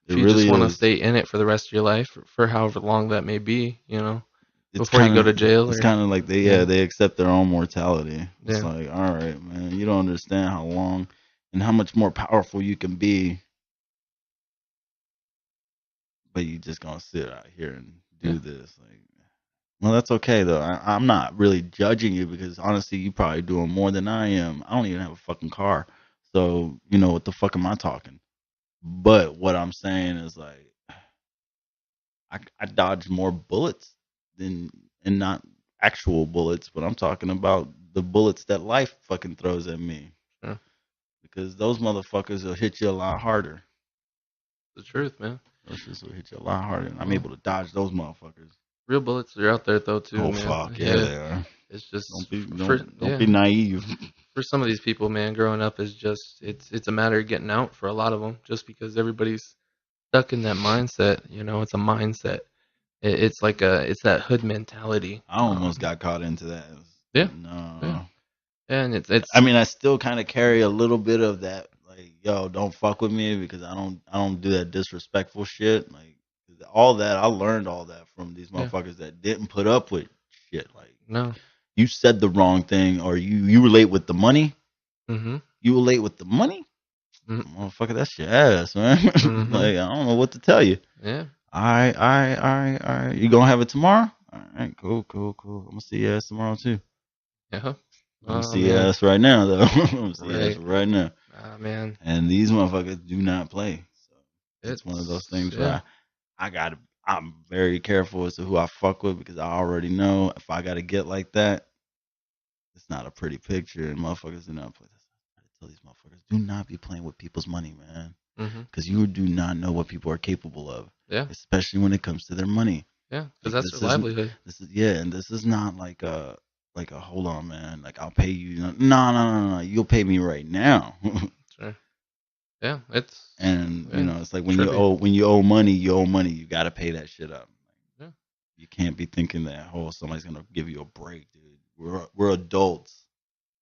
you really just want to stay in it for the rest of your life, for however long that may be, it's before you go to jail. It's kind of like they accept their own mortality. It's like, all right, man, you don't understand how long and how much more powerful you can be, but you just gonna sit out here and do this. Like, well, that's okay though. I'm not really judging you, because honestly, you probably doing more than I am. I don't even have a fucking car, so what the fuck am I talking? But what I'm saying is, like, I dodge more bullets and not actual bullets, but I'm talking about the bullets that life fucking throws at me. Sure. Because those motherfuckers will hit you a lot harder. The truth, man. Those shits will hit you a lot harder, and I'm able to dodge those motherfuckers. Real bullets are out there though too. Oh, man. Fuck yeah, they are. It's just don't be naive. For some of these people, man, growing up is just it's a matter of getting out for a lot of them, just because everybody's stuck in that mindset. It's a mindset. It's like it's that hood mentality. I almost got caught into that. Yeah. No. Yeah. And it's. I mean, I still kind of carry a little bit of that. Like, yo, don't fuck with me, because I don't do that disrespectful shit. Like, all that, I learned all that from these motherfuckers that didn't put up with shit. Like, no, you said the wrong thing, or you were late with the money. Mm-hmm. You were late with the money. Motherfucker, that's your ass, man. Like, I don't know what to tell you. Yeah. All right. You gonna have it tomorrow? All right, cool. I'm gonna see your ass tomorrow too. Yeah. I'm gonna see your ass right now, though. I'm gonna see your ass right now. Ah, man. And these motherfuckers do not play. So it's one of those things where I'm very careful as to who I fuck with, because I already know if I gotta get like that, it's not a pretty picture, and motherfuckers do not play. I tell these motherfuckers, do not be playing with people's money, man. Because you do not know what people are capable of. Yeah. Especially when it comes to their money. Yeah, because that's their livelihood. And this is not like a hold on, man. Like, I'll pay you. No. You'll pay me right now. Sure. Yeah, it's it's like when you owe money, you gotta pay that shit up. Yeah. You can't be thinking that somebody's gonna give you a break, dude. We're adults.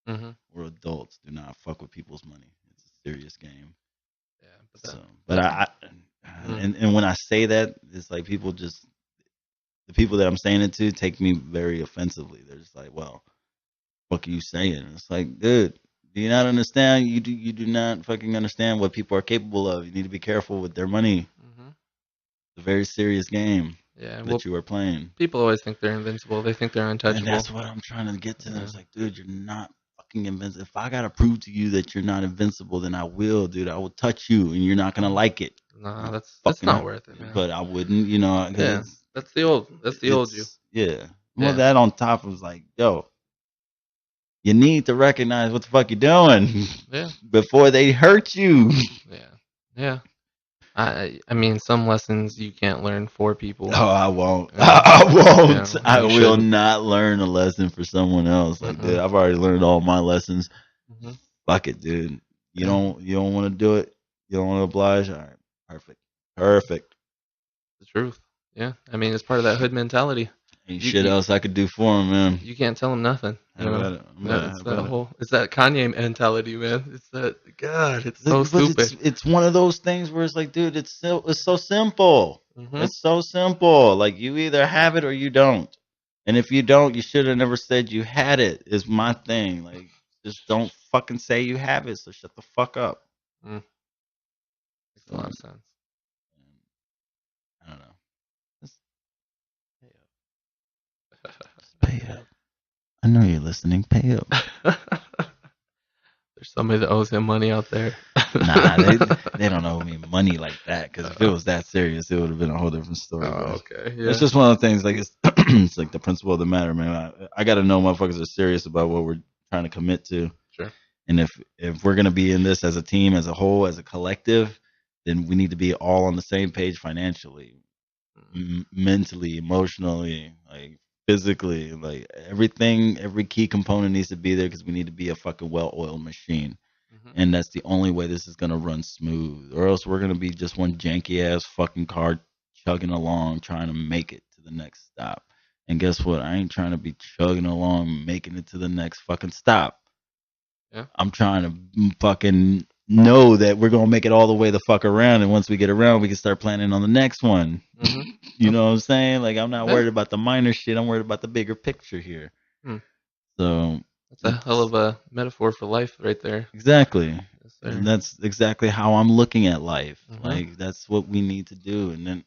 We're adults. Do not fuck with people's money. It's a serious game. Yeah, and when I say that, it's like the people that I'm saying it to take me very offensively. They're just like, well, what are you saying? And it's like, dude, do you not understand? You do not fucking understand what people are capable of. You need to be careful with their money. It's a very serious game that you are playing. People always think they're invincible. They think they're untouchable. And that's what I'm trying to get to. It's like, dude, you're not fucking invincible. If I gotta prove to you that you're not invincible, then I will, dude. I will touch you, and you're not gonna like it. Nah, that's not worth it, man. But I wouldn't, Yeah, that's the old you. Yeah. Well, that on top was like, yo, you need to recognize what the fuck you're doing. Yeah. Before they hurt you. Yeah. I mean, some lessons you can't learn for people. Oh, I won't. I won't. Yeah, I will not learn a lesson for someone else. Like, dude, I've already learned all my lessons. fuck it, dude. You don't want to do it. You don't want to oblige. All right, perfect. The truth. Yeah, I mean, it's part of that hood mentality. Ain't shit else I could do for him, man. You can't tell him nothing. You know, it's that Kanye mentality, man. It's that God. It's so stupid. It's one of those things where it's like, dude, it's so simple. It's so simple. Like you either have it or you don't. And if you don't, you should have never said you had it. Is my thing. Like, just don't fucking say you have it. So shut the fuck up. Makes a lot of sense. I don't know. Just pay up. I know you're listening. Pay up. There's somebody that owes him money out there. Nah, they don't owe me money like that. Because if it was that serious, it would have been a whole different story. Okay. Yeah. It's just one of the things. Like it's like the principle of the matter, man. I got to know motherfuckers are serious about what we're trying to commit to. Sure. And if we're gonna be in this as a team, as a whole, as a collective, then we need to be all on the same page financially, mentally, emotionally, like physically, like everything. Every key component needs to be there because we need to be a fucking well-oiled machine. And that's the only way this is gonna run smooth, or else we're gonna be just one janky ass fucking car chugging along trying to make it to the next stop. And guess what? I ain't trying to be chugging along making it to the next fucking stop. Yeah. I'm trying to fucking know that we're gonna make it all the way the fuck around, and once we get around, we can start planning on the next one. You know what I'm saying? Like I'm not worried about the minor shit. I'm worried about the bigger picture here. So. That's a hell of a metaphor for life right there. Exactly. Yes, and that's exactly how I'm looking at life. Like, that's what we need to do. And then...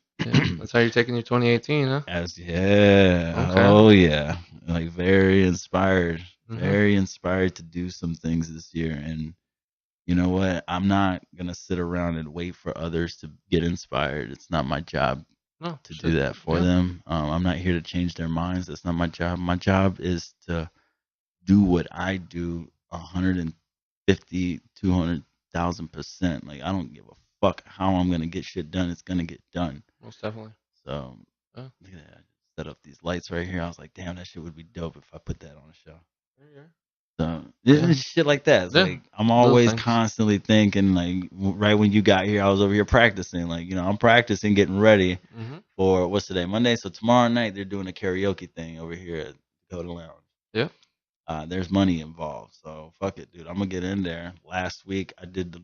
that's how you're taking your 2018, huh? Okay. Oh, yeah. Like, very inspired. Very inspired to do some things this year. And you know what? I'm not going to sit around and wait for others to get inspired. It's not my job to do that for them. I'm not here to change their minds. That's not my job. My job is to... do what I do 150, 200,000%. Like, I don't give a fuck how I'm going to get shit done. It's going to get done. Most definitely. So, look at that. I set up these lights right here. I was like, damn, that shit would be dope if I put that on a show. So, shit like that. It's like, I'm always constantly thinking, like, right when you got here, I was over here practicing. Like, you know, I'm practicing, getting ready for, what's today? Monday? So, tomorrow night, they're doing a karaoke thing over here at Dakota Lounge. Yeah. There's money involved, so fuck it, dude. I'm gonna get in there. Last week I did the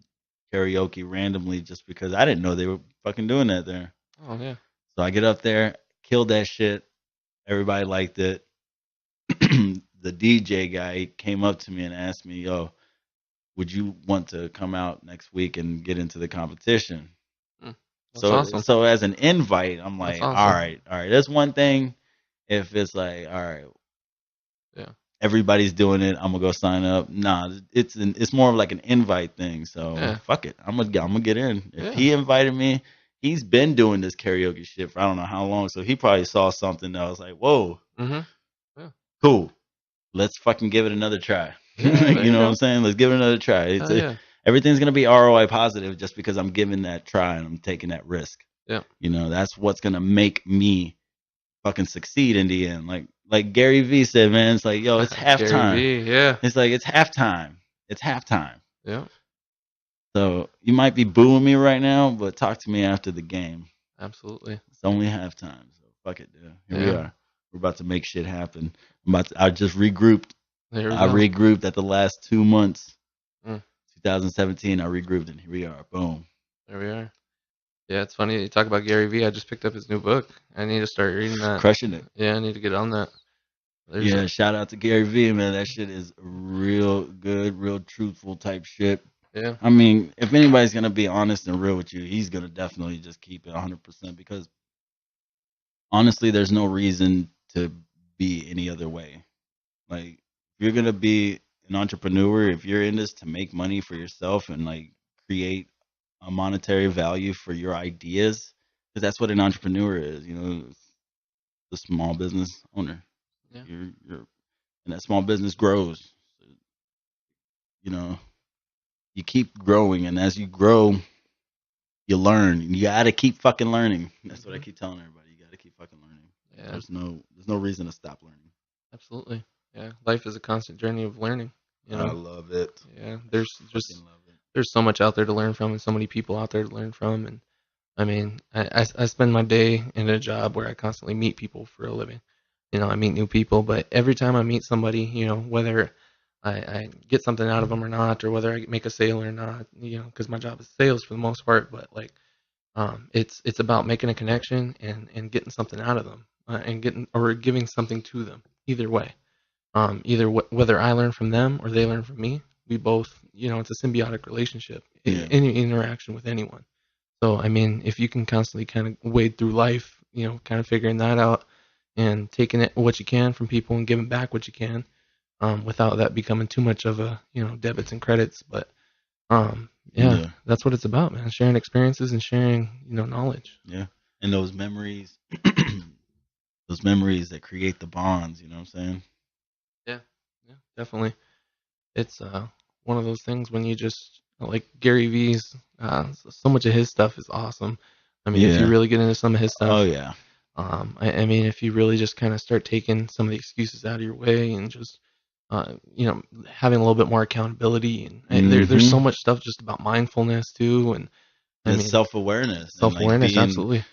karaoke randomly just because I didn't know they were fucking doing that there. Oh yeah. So I get up there, killed that shit. Everybody liked it. The DJ guy came up to me and asked me, "Yo, would you want to come out next week and get into the competition?" That's awesome. So as an invite, I'm like, awesome. all right. That's one thing. If it's like, all right. Yeah. Everybody's doing it. I'm gonna go sign up. Nah, it's more of like an invite thing. So fuck it. I'm gonna get in. If he invited me, he's been doing this karaoke shit for I don't know how long. So he probably saw something that was like, whoa, cool. Let's fucking give it another try. You know what I'm saying? Let's give it another try. Everything's gonna be ROI positive just because I'm giving that try and I'm taking that risk. Yeah. You know, that's what's gonna make me fucking succeed in the end. Like Gary Vee said, man, it's like, yo, it's halftime. Gary Vee, yeah. It's like, it's halftime. It's halftime. Yeah. So you might be booing me right now, but talk to me after the game. Absolutely. It's only halftime. So fuck it, dude. Here we are. We're about to make shit happen. I just regrouped. Regrouped at the last 2 months. 2017, I regrouped, and here we are. Boom. There we are. Yeah, it's funny you talk about Gary Vee. I just picked up his new book. I need to start reading that. Crushing it. Yeah, I need to get on that. Shout out to Gary Vee, man. That shit is real good, real truthful type shit. Yeah. I mean, if anybody's going to be honest and real with you, he's going to definitely just keep it 100% because honestly, there's no reason to be any other way. Like, if you're going to be an entrepreneur, if you're in this to make money for yourself and like create a monetary value for your ideas, because that's what an entrepreneur is, you know, the small business owner. Yeah. You're and that small business grows. You know, you keep growing, and as you grow, you learn. You gotta keep fucking learning. That's what I keep telling everybody. You gotta keep fucking learning. Yeah. There's no reason to stop learning. Absolutely. Yeah. Life is a constant journey of learning. You know, I love it. Yeah, Fucking love it. there's so much out there to learn from, and so many people out there to learn from. And I mean, I spend my day in a job where I constantly meet people for a living. You know, I meet new people, but every time I meet somebody, you know, whether I get something out of them or not, or whether I make a sale or not, you know, because my job is sales for the most part, but like, it's about making a connection and getting something out of them, and getting or giving something to them. Either way, either whether I learn from them or they learn from me, we both, you know, it's a symbiotic relationship. Yeah. Any interaction with anyone. So, I mean, if you can constantly kind of wade through life, you know, kind of figuring that out and taking it what you can from people and giving back what you can, without that becoming too much of a, you know, debits and credits. But, yeah, that's what it's about, man. Sharing experiences and sharing, you know, knowledge. Yeah. And those memories, those memories that create the bonds, you know what I'm saying? Yeah, definitely. It's one of those things when you just like Gary V's. So much of his stuff is awesome. I mean, if you really get into some of his stuff, oh yeah. I mean, if you really just kind of start taking some of the excuses out of your way and just, you know, having a little bit more accountability, and there's so much stuff just about mindfulness too, and I mean, self-awareness, self-awareness, like absolutely.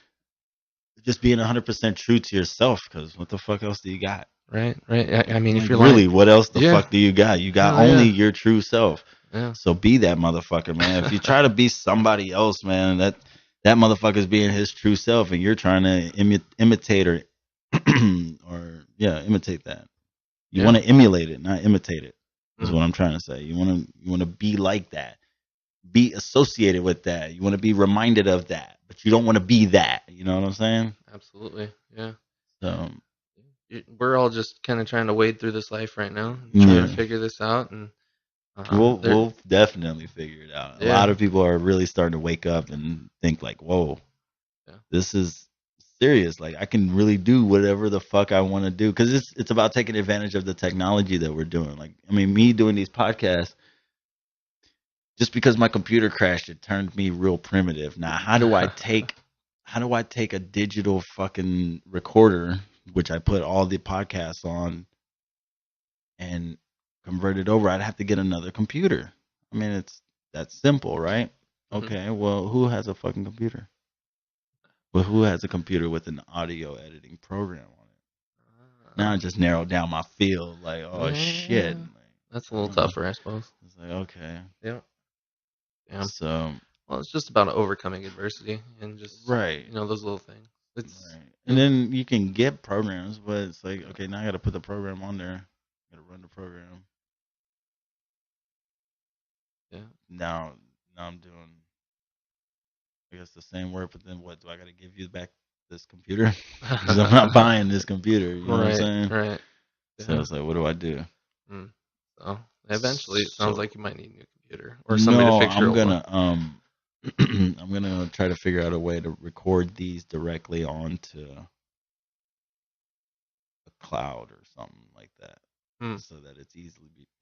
Just being 100% true to yourself, because what the fuck else do you got? Right. I mean, like, if you're really, lying, what else the fuck do you got? You got only your true self. Yeah. So be that motherfucker, man. If you try to be somebody else, man, that motherfucker's being his true self, and you're trying to imitate or imitate that. You want to emulate it, not imitate it. Is what I'm trying to say. You want to be like that. Be associated with that. You want to be reminded of that, but you don't want to be that. You know what I'm saying? Absolutely. Yeah. So we're all just kind of trying to wade through this life right now, trying to figure this out, and we'll definitely figure it out. A lot of people are really starting to wake up and think like, "Whoa, this is serious. Like, I can really do whatever the fuck I want to do." Because it's about taking advantage of the technology that we're doing. Like, I mean, me doing these podcasts. Just because my computer crashed, it turned me real primitive. Now, how do I take a digital fucking recorder, which I put all the podcasts on, and convert it over? I'd have to get another computer. I mean, it's that simple, right? Okay, well, who has a fucking computer? Well, who has a computer with an audio editing program on it? Now I just narrowed down my field. Like, oh shit. Like, that's a little tougher, I suppose. It's like, okay. Yeah. So, well, it's just about overcoming adversity and just you know, those little things. It's right. And then you can get programs, but it's like, okay, now I got to put the program on there. Got to run the program. Yeah. Now I'm doing, I guess, the same work, but then what? Do I got to give you back this computer? Because I'm not buying this computer. You know what I'm saying? Right. So it's like, what do I do? So eventually, it sounds like you might need a new computer or somebody to fix your old one. I'm gonna try to figure out a way to record these directly onto a cloud or something like that, so that it's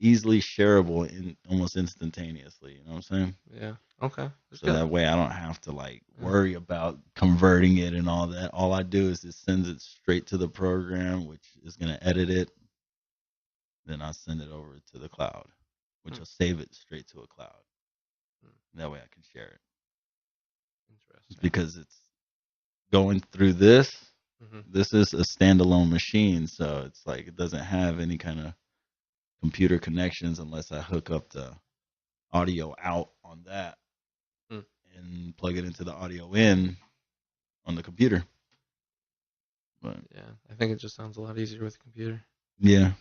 easily shareable in almost instantaneously. You know what I'm saying? Yeah. Okay. So that way I don't have to like worry about converting it and all that. All I do is it sends it straight to the program, which is gonna edit it. Then I'll send it over to the cloud, which will save it straight to a cloud. That way I can share it. Interesting. Because it's going through this. This is a standalone machine, so it's like it doesn't have any kind of computer connections unless I hook up the audio out on that and plug it into the audio in on the computer. But yeah, I think it just sounds a lot easier with a computer. Yeah.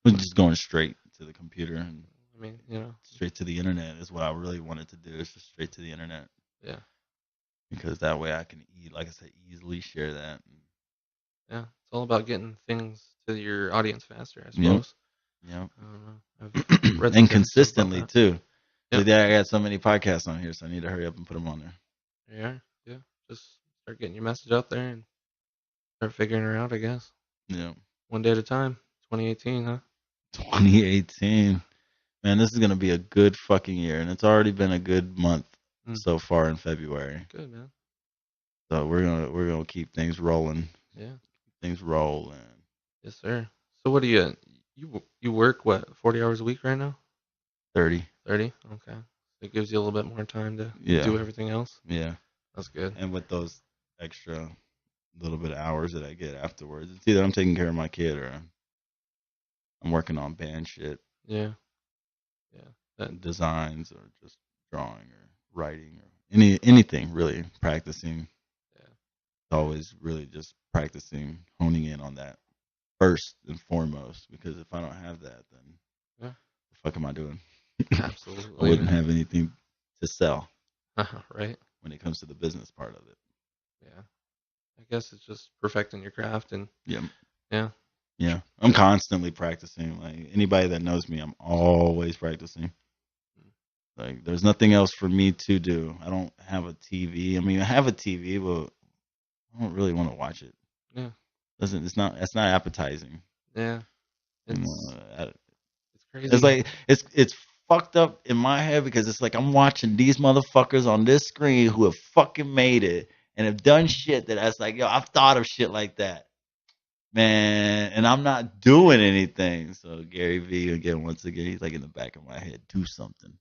We're just going straight to the computer, and I mean, you know, straight to the internet is what I really wanted to do. Is just straight to the internet. Yeah. Because that way I can, like I said, easily share that. Yeah, it's all about getting things to your audience faster, I suppose. Yep. I've read and consistently too. Yep. Like, I got so many podcasts on here, so I need to hurry up and put them on there. Yeah. Just start getting your message out there and start figuring it out, I guess. Yeah. One day at a time. 2018, huh? 2018. Man, this is gonna be a good fucking year, and it's already been a good month so far in February. Good, man. So we're gonna keep things rolling. Yeah. Things rolling. Yes, sir. So what do you You work what, 40 hours a week right now? 30. 30? Okay. It gives you a little bit more time to Yeah. do everything else. Yeah. That's good. And with those extra little bit of hours that I get afterwards, it's either I'm taking care of my kid or I'm working on band shit, Yeah. Yeah. That, designs or just drawing or writing or anything really. Practicing. yeah. Always really just practicing, honing in on that first and foremost. Because if I don't have that, then Yeah. the fuck am I doing? I Absolutely, wouldn't man. have anything to sell Right? when it comes to the business part of it. Yeah. I guess it's just perfecting your craft and Yeah. yeah. Yeah. I'm constantly practicing. Like anybody that knows me, I'm always practicing. Like there's nothing else for me to do. I don't have a TV. I mean, I have a TV, but I don't really want to watch it. Yeah. Doesn't it's not That's not appetizing. Yeah. You It's know, it's it's crazy. like it's fucked up in my head because it's like I'm watching these motherfuckers on this screen who have fucking made it and have done shit that I was like, yo, I've thought of shit like that. Man, and I'm not doing anything. So Gary V again, once again, he's like in the back of my head, do something.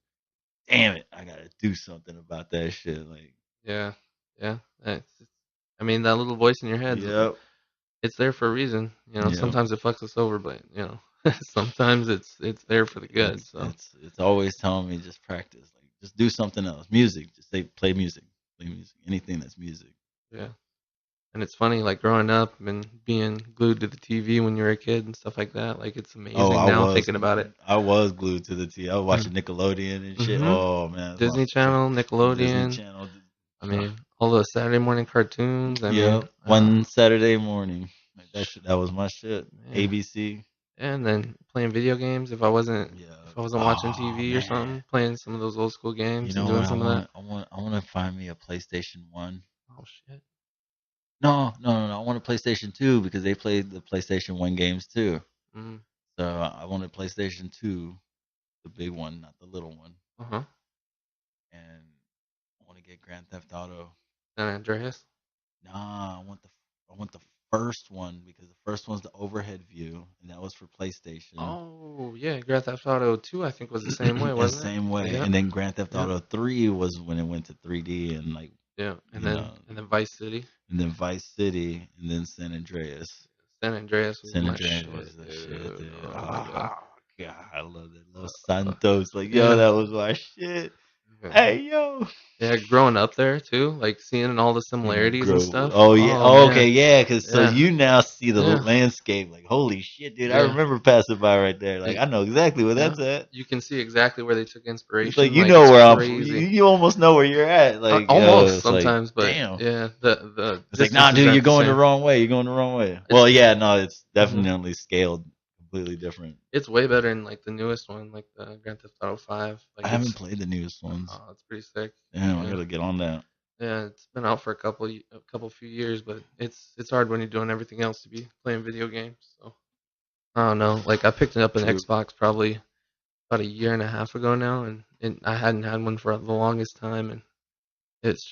Damn it, I gotta do something about that shit. Like, Yeah. Yeah. I mean, that little voice in your head, yep, it's there for a reason. yep. Sometimes it fucks us over, but sometimes it's there for the good. So It's always telling me just practice, like just do something else. Music, just say play music, anything that's music. yeah. And it's funny, like growing up and being glued to the TV when you were a kid and stuff like that. Like it's Oh, amazing now thinking about it. I was glued to the TV. I was watching Nickelodeon and shit. Mm-hmm. Oh man, that's my Disney Channel, Disney Nickelodeon. Channel. I mean, all the Saturday morning cartoons. I Yep, mean, one Saturday morning. Like that shit, that was my shit. man. ABC. And then playing video games Yeah. if I wasn't watching Oh TV or man. something, playing some of those old school You games and know doing what I some of that. want? I want to find me a PlayStation 1. Oh shit. No. I want a PlayStation 2 because they played the PlayStation 1 games too. Mm. So I want a PlayStation 2, the big one, not the little one. Uh-huh. And I want to get Grand Theft Auto. San Andreas. Nah, I want the first one because the first one's the overhead view and that was for PlayStation. Oh yeah, Grand Theft Auto 2 I think was the same way, The wasn't same it? way. Yeah. And then Grand Theft Yeah. Auto 3 was when it went to 3D and like, Yeah. you know, And then Vice City. and then Vice City and then San Andreas. San Andreas was San my Andreas shit, was the shit, dude. dude. Oh my god. Oh, God, I love it. Los Santos. Like, yo, Yeah. that was my shit. Yeah. Hey, yo. Yeah, growing up there too, like seeing all the similarities and Grow. stuff. Oh, yeah. Oh Oh, man. okay, yeah. Because so Yeah. you now see the Yeah. landscape. Like, holy shit, dude. I Yeah. remember passing by right there. Like, It, I know exactly where yeah. that's at. You can see exactly where they took It's like, inspiration. you Like know it's where crazy. you almost know where you're at. Like, Almost it's like, sometimes, but damn. yeah, the It's like, nah, distances dude, you're aren't the going the same. wrong way. You're going the wrong way. It's Well, yeah, no, it's mhm. definitely scaled completely different. It's way better in like the newest one, like the Grand Theft Auto 5. I Like haven't played the newest ones. it's pretty sick. Damn, I Yeah. gotta get on that. Yeah, it's been out for a couple few years, but it's hard when you're doing everything else to be playing video games. So I don't know. Like I picked up an True. Xbox probably about a year and a half ago now, and I hadn't had one for the longest time, and it's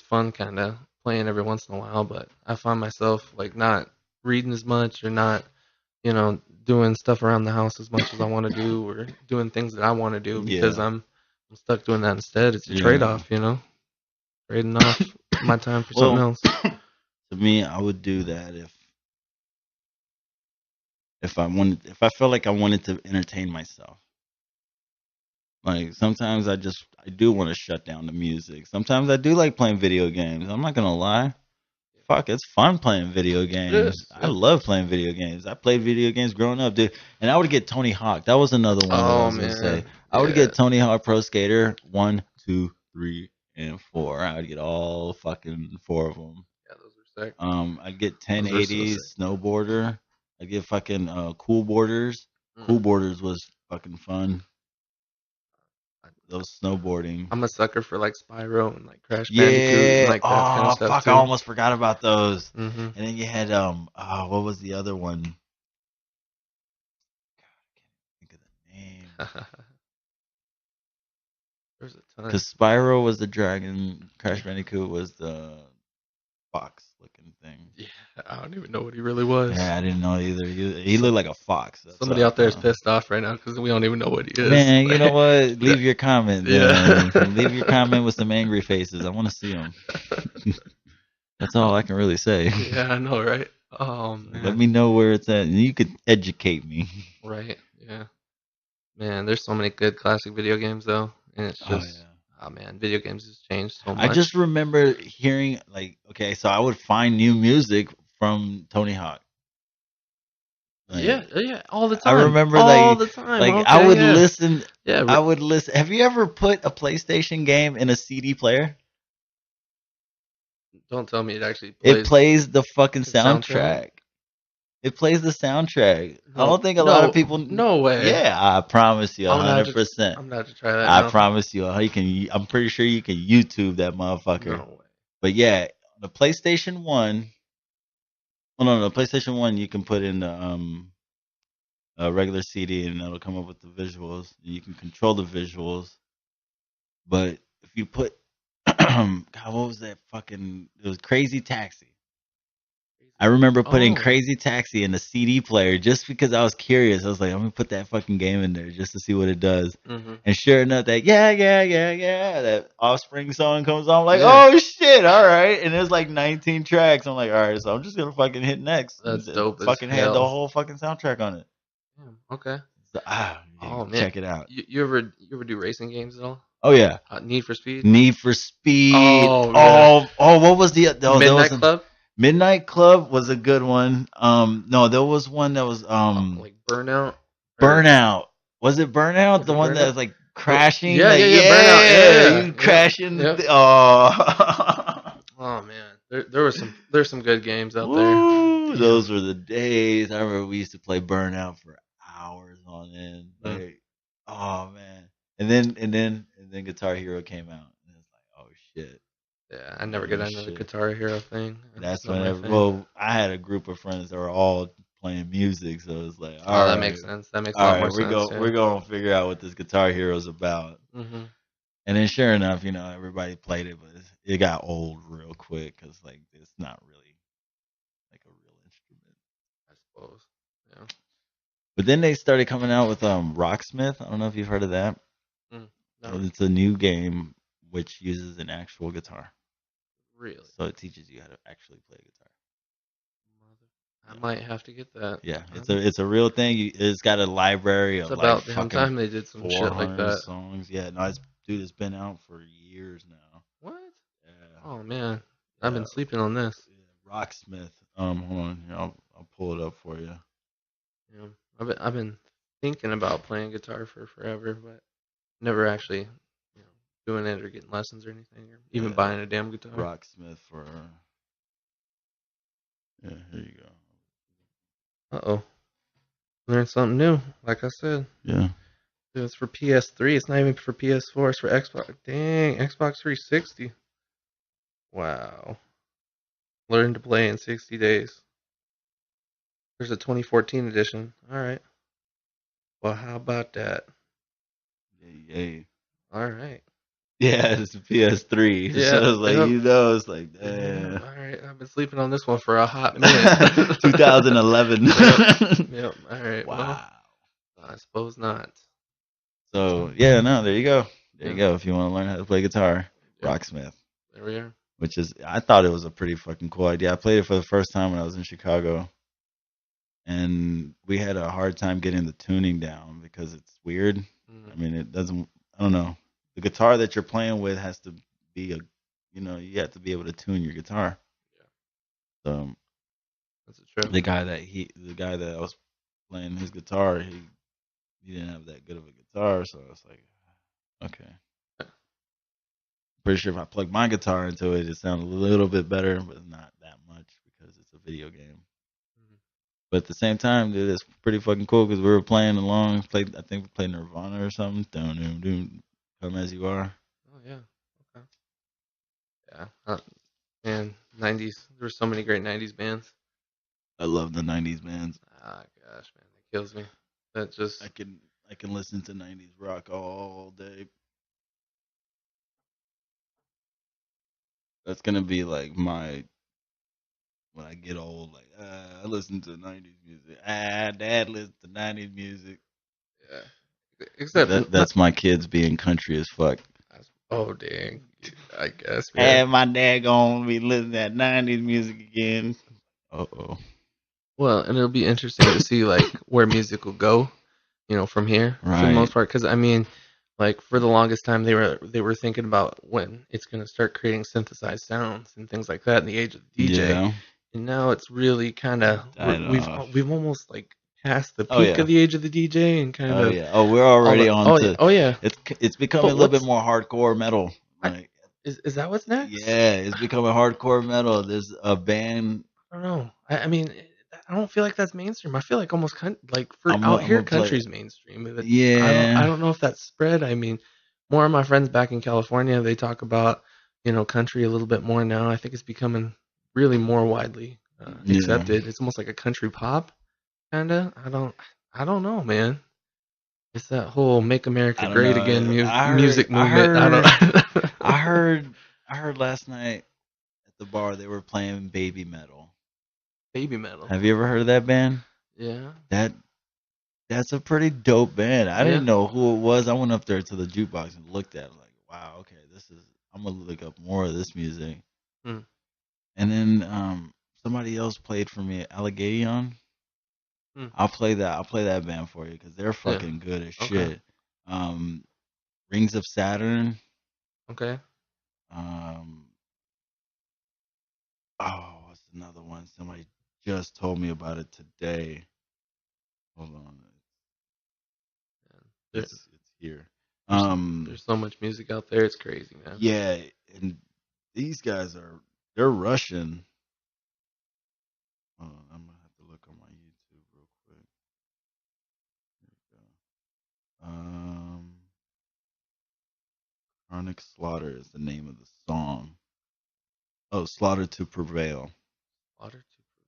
fun kind of playing every once in a while. But I find myself like not reading as much or not, doing stuff around the house as much as I want to do or doing things that I want to do because Yeah. I'm stuck doing that instead. It's a trade Yeah. off, trading off my time for something Well, else. to me, I would do that if I felt like I wanted to entertain myself. Like sometimes I do want to shut down the music. Sometimes I do like playing video games. I'm not gonna lie. Fuck, it's fun playing video It games. is. I Yeah. love playing video games. I played video games growing up, dude. And I would get Tony Hawk. That was another one that I Oh was gonna say. man. I would Yeah. get Tony Hawk Pro Skater 1, 2, 3, and 4. I would get all fucking four of them. Yeah, those are sick. I'd get Those are so sick. 1080s snowboarder. I'd get fucking cool borders. Mm. Cool borders was fucking fun. I- Those snowboarding. I'm a sucker for like Spyro and like Crash Bandicoot and Yeah. like that kind of Oh stuff fuck! I too. almost forgot about those. Mhm. And then you had what was the other one? Think of the name. There's a ton. Because Spyro was the dragon. Crash Bandicoot was the fox-looking thing. Yeah, I don't even know what he really was. Yeah, I didn't know either. He looked like a fox. That's what Somebody I out there is thought. pissed off right now because we don't even know what he is. Man, you know what? Leave your comment Yeah. then. Leave your comment with some angry faces. I want to see them. That's all I can really say. Yeah, I know, right? Oh So let man. me know where it's at, and you could educate me. Right. Yeah. Man, there's so many good classic video games though, and it's Oh just, yeah. oh man, video games has changed so I much. just remember hearing like, okay, so I would find new music from Tony Hawk. Yeah, Like yeah, all the I time, remember all the time. I Okay, would yeah, listen. yeah. I would listen. Have you ever put a PlayStation game in a CD player? Don't tell me it actually It plays plays the fucking the soundtrack. soundtrack. It plays the soundtrack. I No, don't think a lot of no, people. no way. Yeah, I promise you, I'm gonna have to, 100%. I'm gonna have to try that I now. promise you, you can. I'm pretty sure you can YouTube that motherfucker. No way. But yeah, the PlayStation One. Oh no, the PlayStation One, you can put in the a regular CD and it'll come up with the visuals. You can control the visuals. But if you put, God, what was that fucking? It was Crazy Taxi. I remember putting Oh, Crazy Taxi in the CD player just because I was curious. I was like, I'm gonna put that fucking game in there just to see what it does. mm-hmm. And sure enough, that that Offspring song comes on. I'm like, Yeah, oh shit, all right. And there's like 19 tracks. I'm like, all right, so I'm just gonna fucking hit next. And that's dope as fucking had the hell. whole fucking soundtrack on it. Yeah, okay. So, Oh man, check it out. you ever do racing games at all? Oh yeah, Need for Speed. Need for Speed. Oh man, What was the? Oh, there was Midnight a Club. Midnight Club was a good one. No, there was one that was Like Burnout or Burnout. Was it Burnout? was The it one that Burnout? was like crashing? Yeah, Like yeah, yeah. Burnout. Yeah, yeah, yeah, you yeah. crashing. Yep. Oh. Oh man, there's some good games out there. Woo, Damn. those were the days. I remember we used to play Burnout for hours on end. Mm. Like, oh man. And then Guitar Hero came out. And it's like, oh shit. Yeah, I never got Oh into the shit. Guitar Hero thing. That's That's not my whenever. thing. Well, I had a group of friends that were all playing music, so it's like, Oh, that makes sense. That makes a lot more sense. Yeah. we're going to figure out what this Guitar Hero is about. Mhm. And then, sure enough, everybody played it, but it got old real quick because like it's not really like a real instrument. I suppose. Yeah. But then they started coming out with Rocksmith. I don't know if you've heard of that. Mm. So No, it's a new game which uses an actual guitar. really. So it teaches you how to actually play a guitar. I might have to get that. Yeah, it's a real thing. It's got a library It's of like about damn fucking time they did some shit like 400 that. songs. Yeah, no, dude, it's been out for years now. What? Yeah, Oh man, I've been yeah, sleeping on this. yeah. Rocksmith. Hold on, here, I'll pull it up for you. Yeah, I've been thinking about playing guitar for forever, but never actually, doing it or getting lessons or anything, or even Yeah, buying a damn guitar. Rocksmith for. Yeah, here you go. Uh-oh. Learned something new, like I said. Yeah. It's for PS3. It's not even for PS4. It's for Xbox. Dang, Xbox 360. Wow. Learn to play in 60 days. There's a 2014 edition. All right. Well, how about that? Yeah. All right. Yeah, it's a PS3. Yeah. So it's like, Yep. it's like, Yeah, damn. all right. I've been sleeping on this one for a hot minute. 2011. Yep. All right. Wow. Well, I suppose not. So, yeah, no, there you go. There you Yeah. go. If you want to learn how to play guitar, Yeah. Rocksmith. There we are. Which is, I thought it was a pretty fucking cool idea. I played it for the first time when I was in Chicago. And we had a hard time getting the tuning down because it's weird. Mhm. I mean, it doesn't, I don't know. The guitar that you're playing with has to be you have to be able to tune your guitar. Yeah. So That's a trip. the guy that I was playing his guitar, he didn't have that good of a guitar, so I was like, okay. Pretty sure if I plug my guitar into it, it sounds a little bit better, but not that much because it's a video game. Mhm. But at the same time, dude, it's pretty fucking cool because we were playing along. I think we played Nirvana or something. Doom, come as you are. Oh yeah. Okay. Yeah. Man, 90s. There were so many great 90s bands. I love the '90s bands. Ah, gosh, man, that kills me. That just. I can listen to '90s rock all day. That's gonna be like my when I get old, like I listen to '90s music. Dad listens to '90s music. Yeah. Except That's my kids being country as fuck. Oh dang! I guess. Man. My dad gonna be listening to '90s music again. Uh-oh. Well, and it'll be interesting to see like where music will go, from here for the most part. Because I mean, like for the longest time they were thinking about when it's gonna start creating synthesized sounds and things like that in the age of the DJ. Yeah. And now it's really kind of we've almost like past the peak of the age of the DJ and kind of. Oh, we're already on. Yeah. It's becoming a little bit more hardcore metal. Like, is that what's next? Yeah, it's becoming hardcore metal. There's a band. I don't know. I mean, I don't feel like that's mainstream. I feel like almost like for out here, country's mainstream. Yeah. I don't know if that's spread. I mean, more of my friends back in California, they talk about country a little bit more now. I think it's becoming really more widely accepted. It's almost like a country pop, kinda. I don't know, man. It's that whole "Make America Great Again" music movement. I heard last night at the bar they were playing baby metal. Baby metal. Have you ever heard of that band? Yeah. That's a pretty dope band. I didn't know who it was. I went up there to the jukebox and looked at it like, wow, okay, I'm gonna look up more of this music. And then somebody else played for me, Allegation. I'll play that band for you because they're fucking good as shit. Rings of Saturn. Okay. What's another one? Somebody just told me about it today. Hold on. It's here. There's so much music out there. It's crazy, man. Yeah, and these guys they're Russian. Hold on, I'm gonna have to look on my YouTube real quick. Here we go. Chronic Slaughter is the name of the song. Oh, Slaughter to Prevail. Slaughter to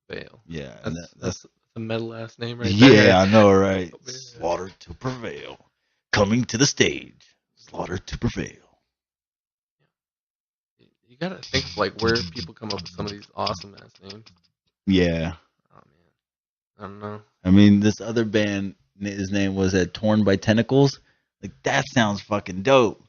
Prevail. Yeah, that's a metal ass name right there. Yeah, I know, right? Slaughter to Prevail. Coming to the stage. Slaughter to Prevail. You gotta think of like where people come up with some of these awesome ass names. Yeah. Oh man. I don't know. I mean, this other band, his name was Torn by Tentacles. Like, that sounds fucking dope.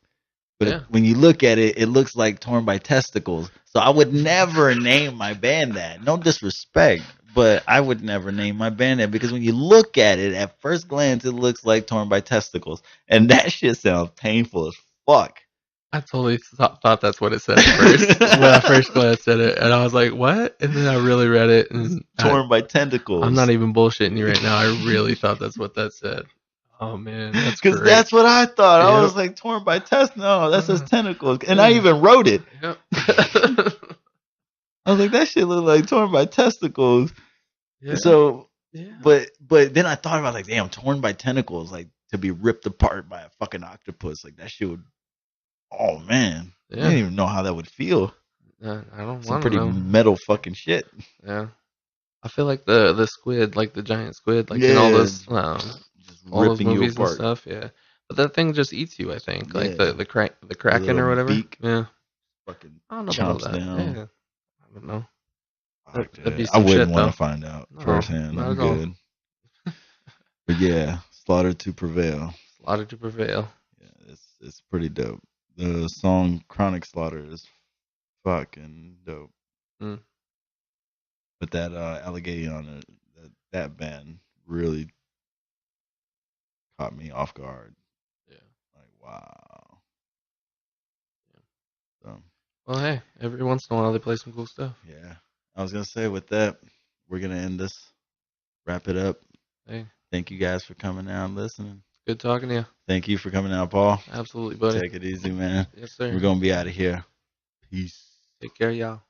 But when you look at it, it looks like Torn by Testicles. So I would never name my band that. No disrespect, but I would never name my band that because when you look at it, at first glance, it looks like Torn by Testicles. And that shit sounds painful as fuck. I totally thought that's what it said at first when I first glanced at it. And I was like, what? And then I really read it. And Torn by Tentacles. I'm not even bullshitting you right now. I really thought that's what that said. Oh man, that's because that's what I thought. Yep. I was like, torn by no, that says tentacles, and I even wrote it. Yep. I was like, that shit look like torn by testicles. Yeah. So, but then I thought about like, damn, torn by tentacles, like to be ripped apart by a fucking octopus, like that shit would. Oh man, I didn't even know how that would feel. I don't. Some pretty metal fucking shit. Yeah, I feel like the squid, like the giant squid, like in all those. All those movies and stuff, yeah. But that thing just eats you, I think. Like the kraken or whatever. Beak. Yeah. Fucking I don't know chomps about that. down. Yeah. I don't know. I wouldn't want to find out firsthand. I'm good. But yeah, Slaughter to Prevail. Slaughter to Prevail. Yeah, it's pretty dope. The song Chronic Slaughter is fucking dope. But that Allegation, that band really caught me off guard. Yeah. Like, wow. Yeah. So. Well, hey, every once in a while they play some cool stuff. Yeah. I was going to say with that, we're going to end this, wrap it up. Hey. Thank you guys for coming out and listening. Good talking to you. Thank you for coming out, Paul. Absolutely, buddy. Take it easy, man. Yes, sir. We're going to be out of here. Peace. Take care, y'all.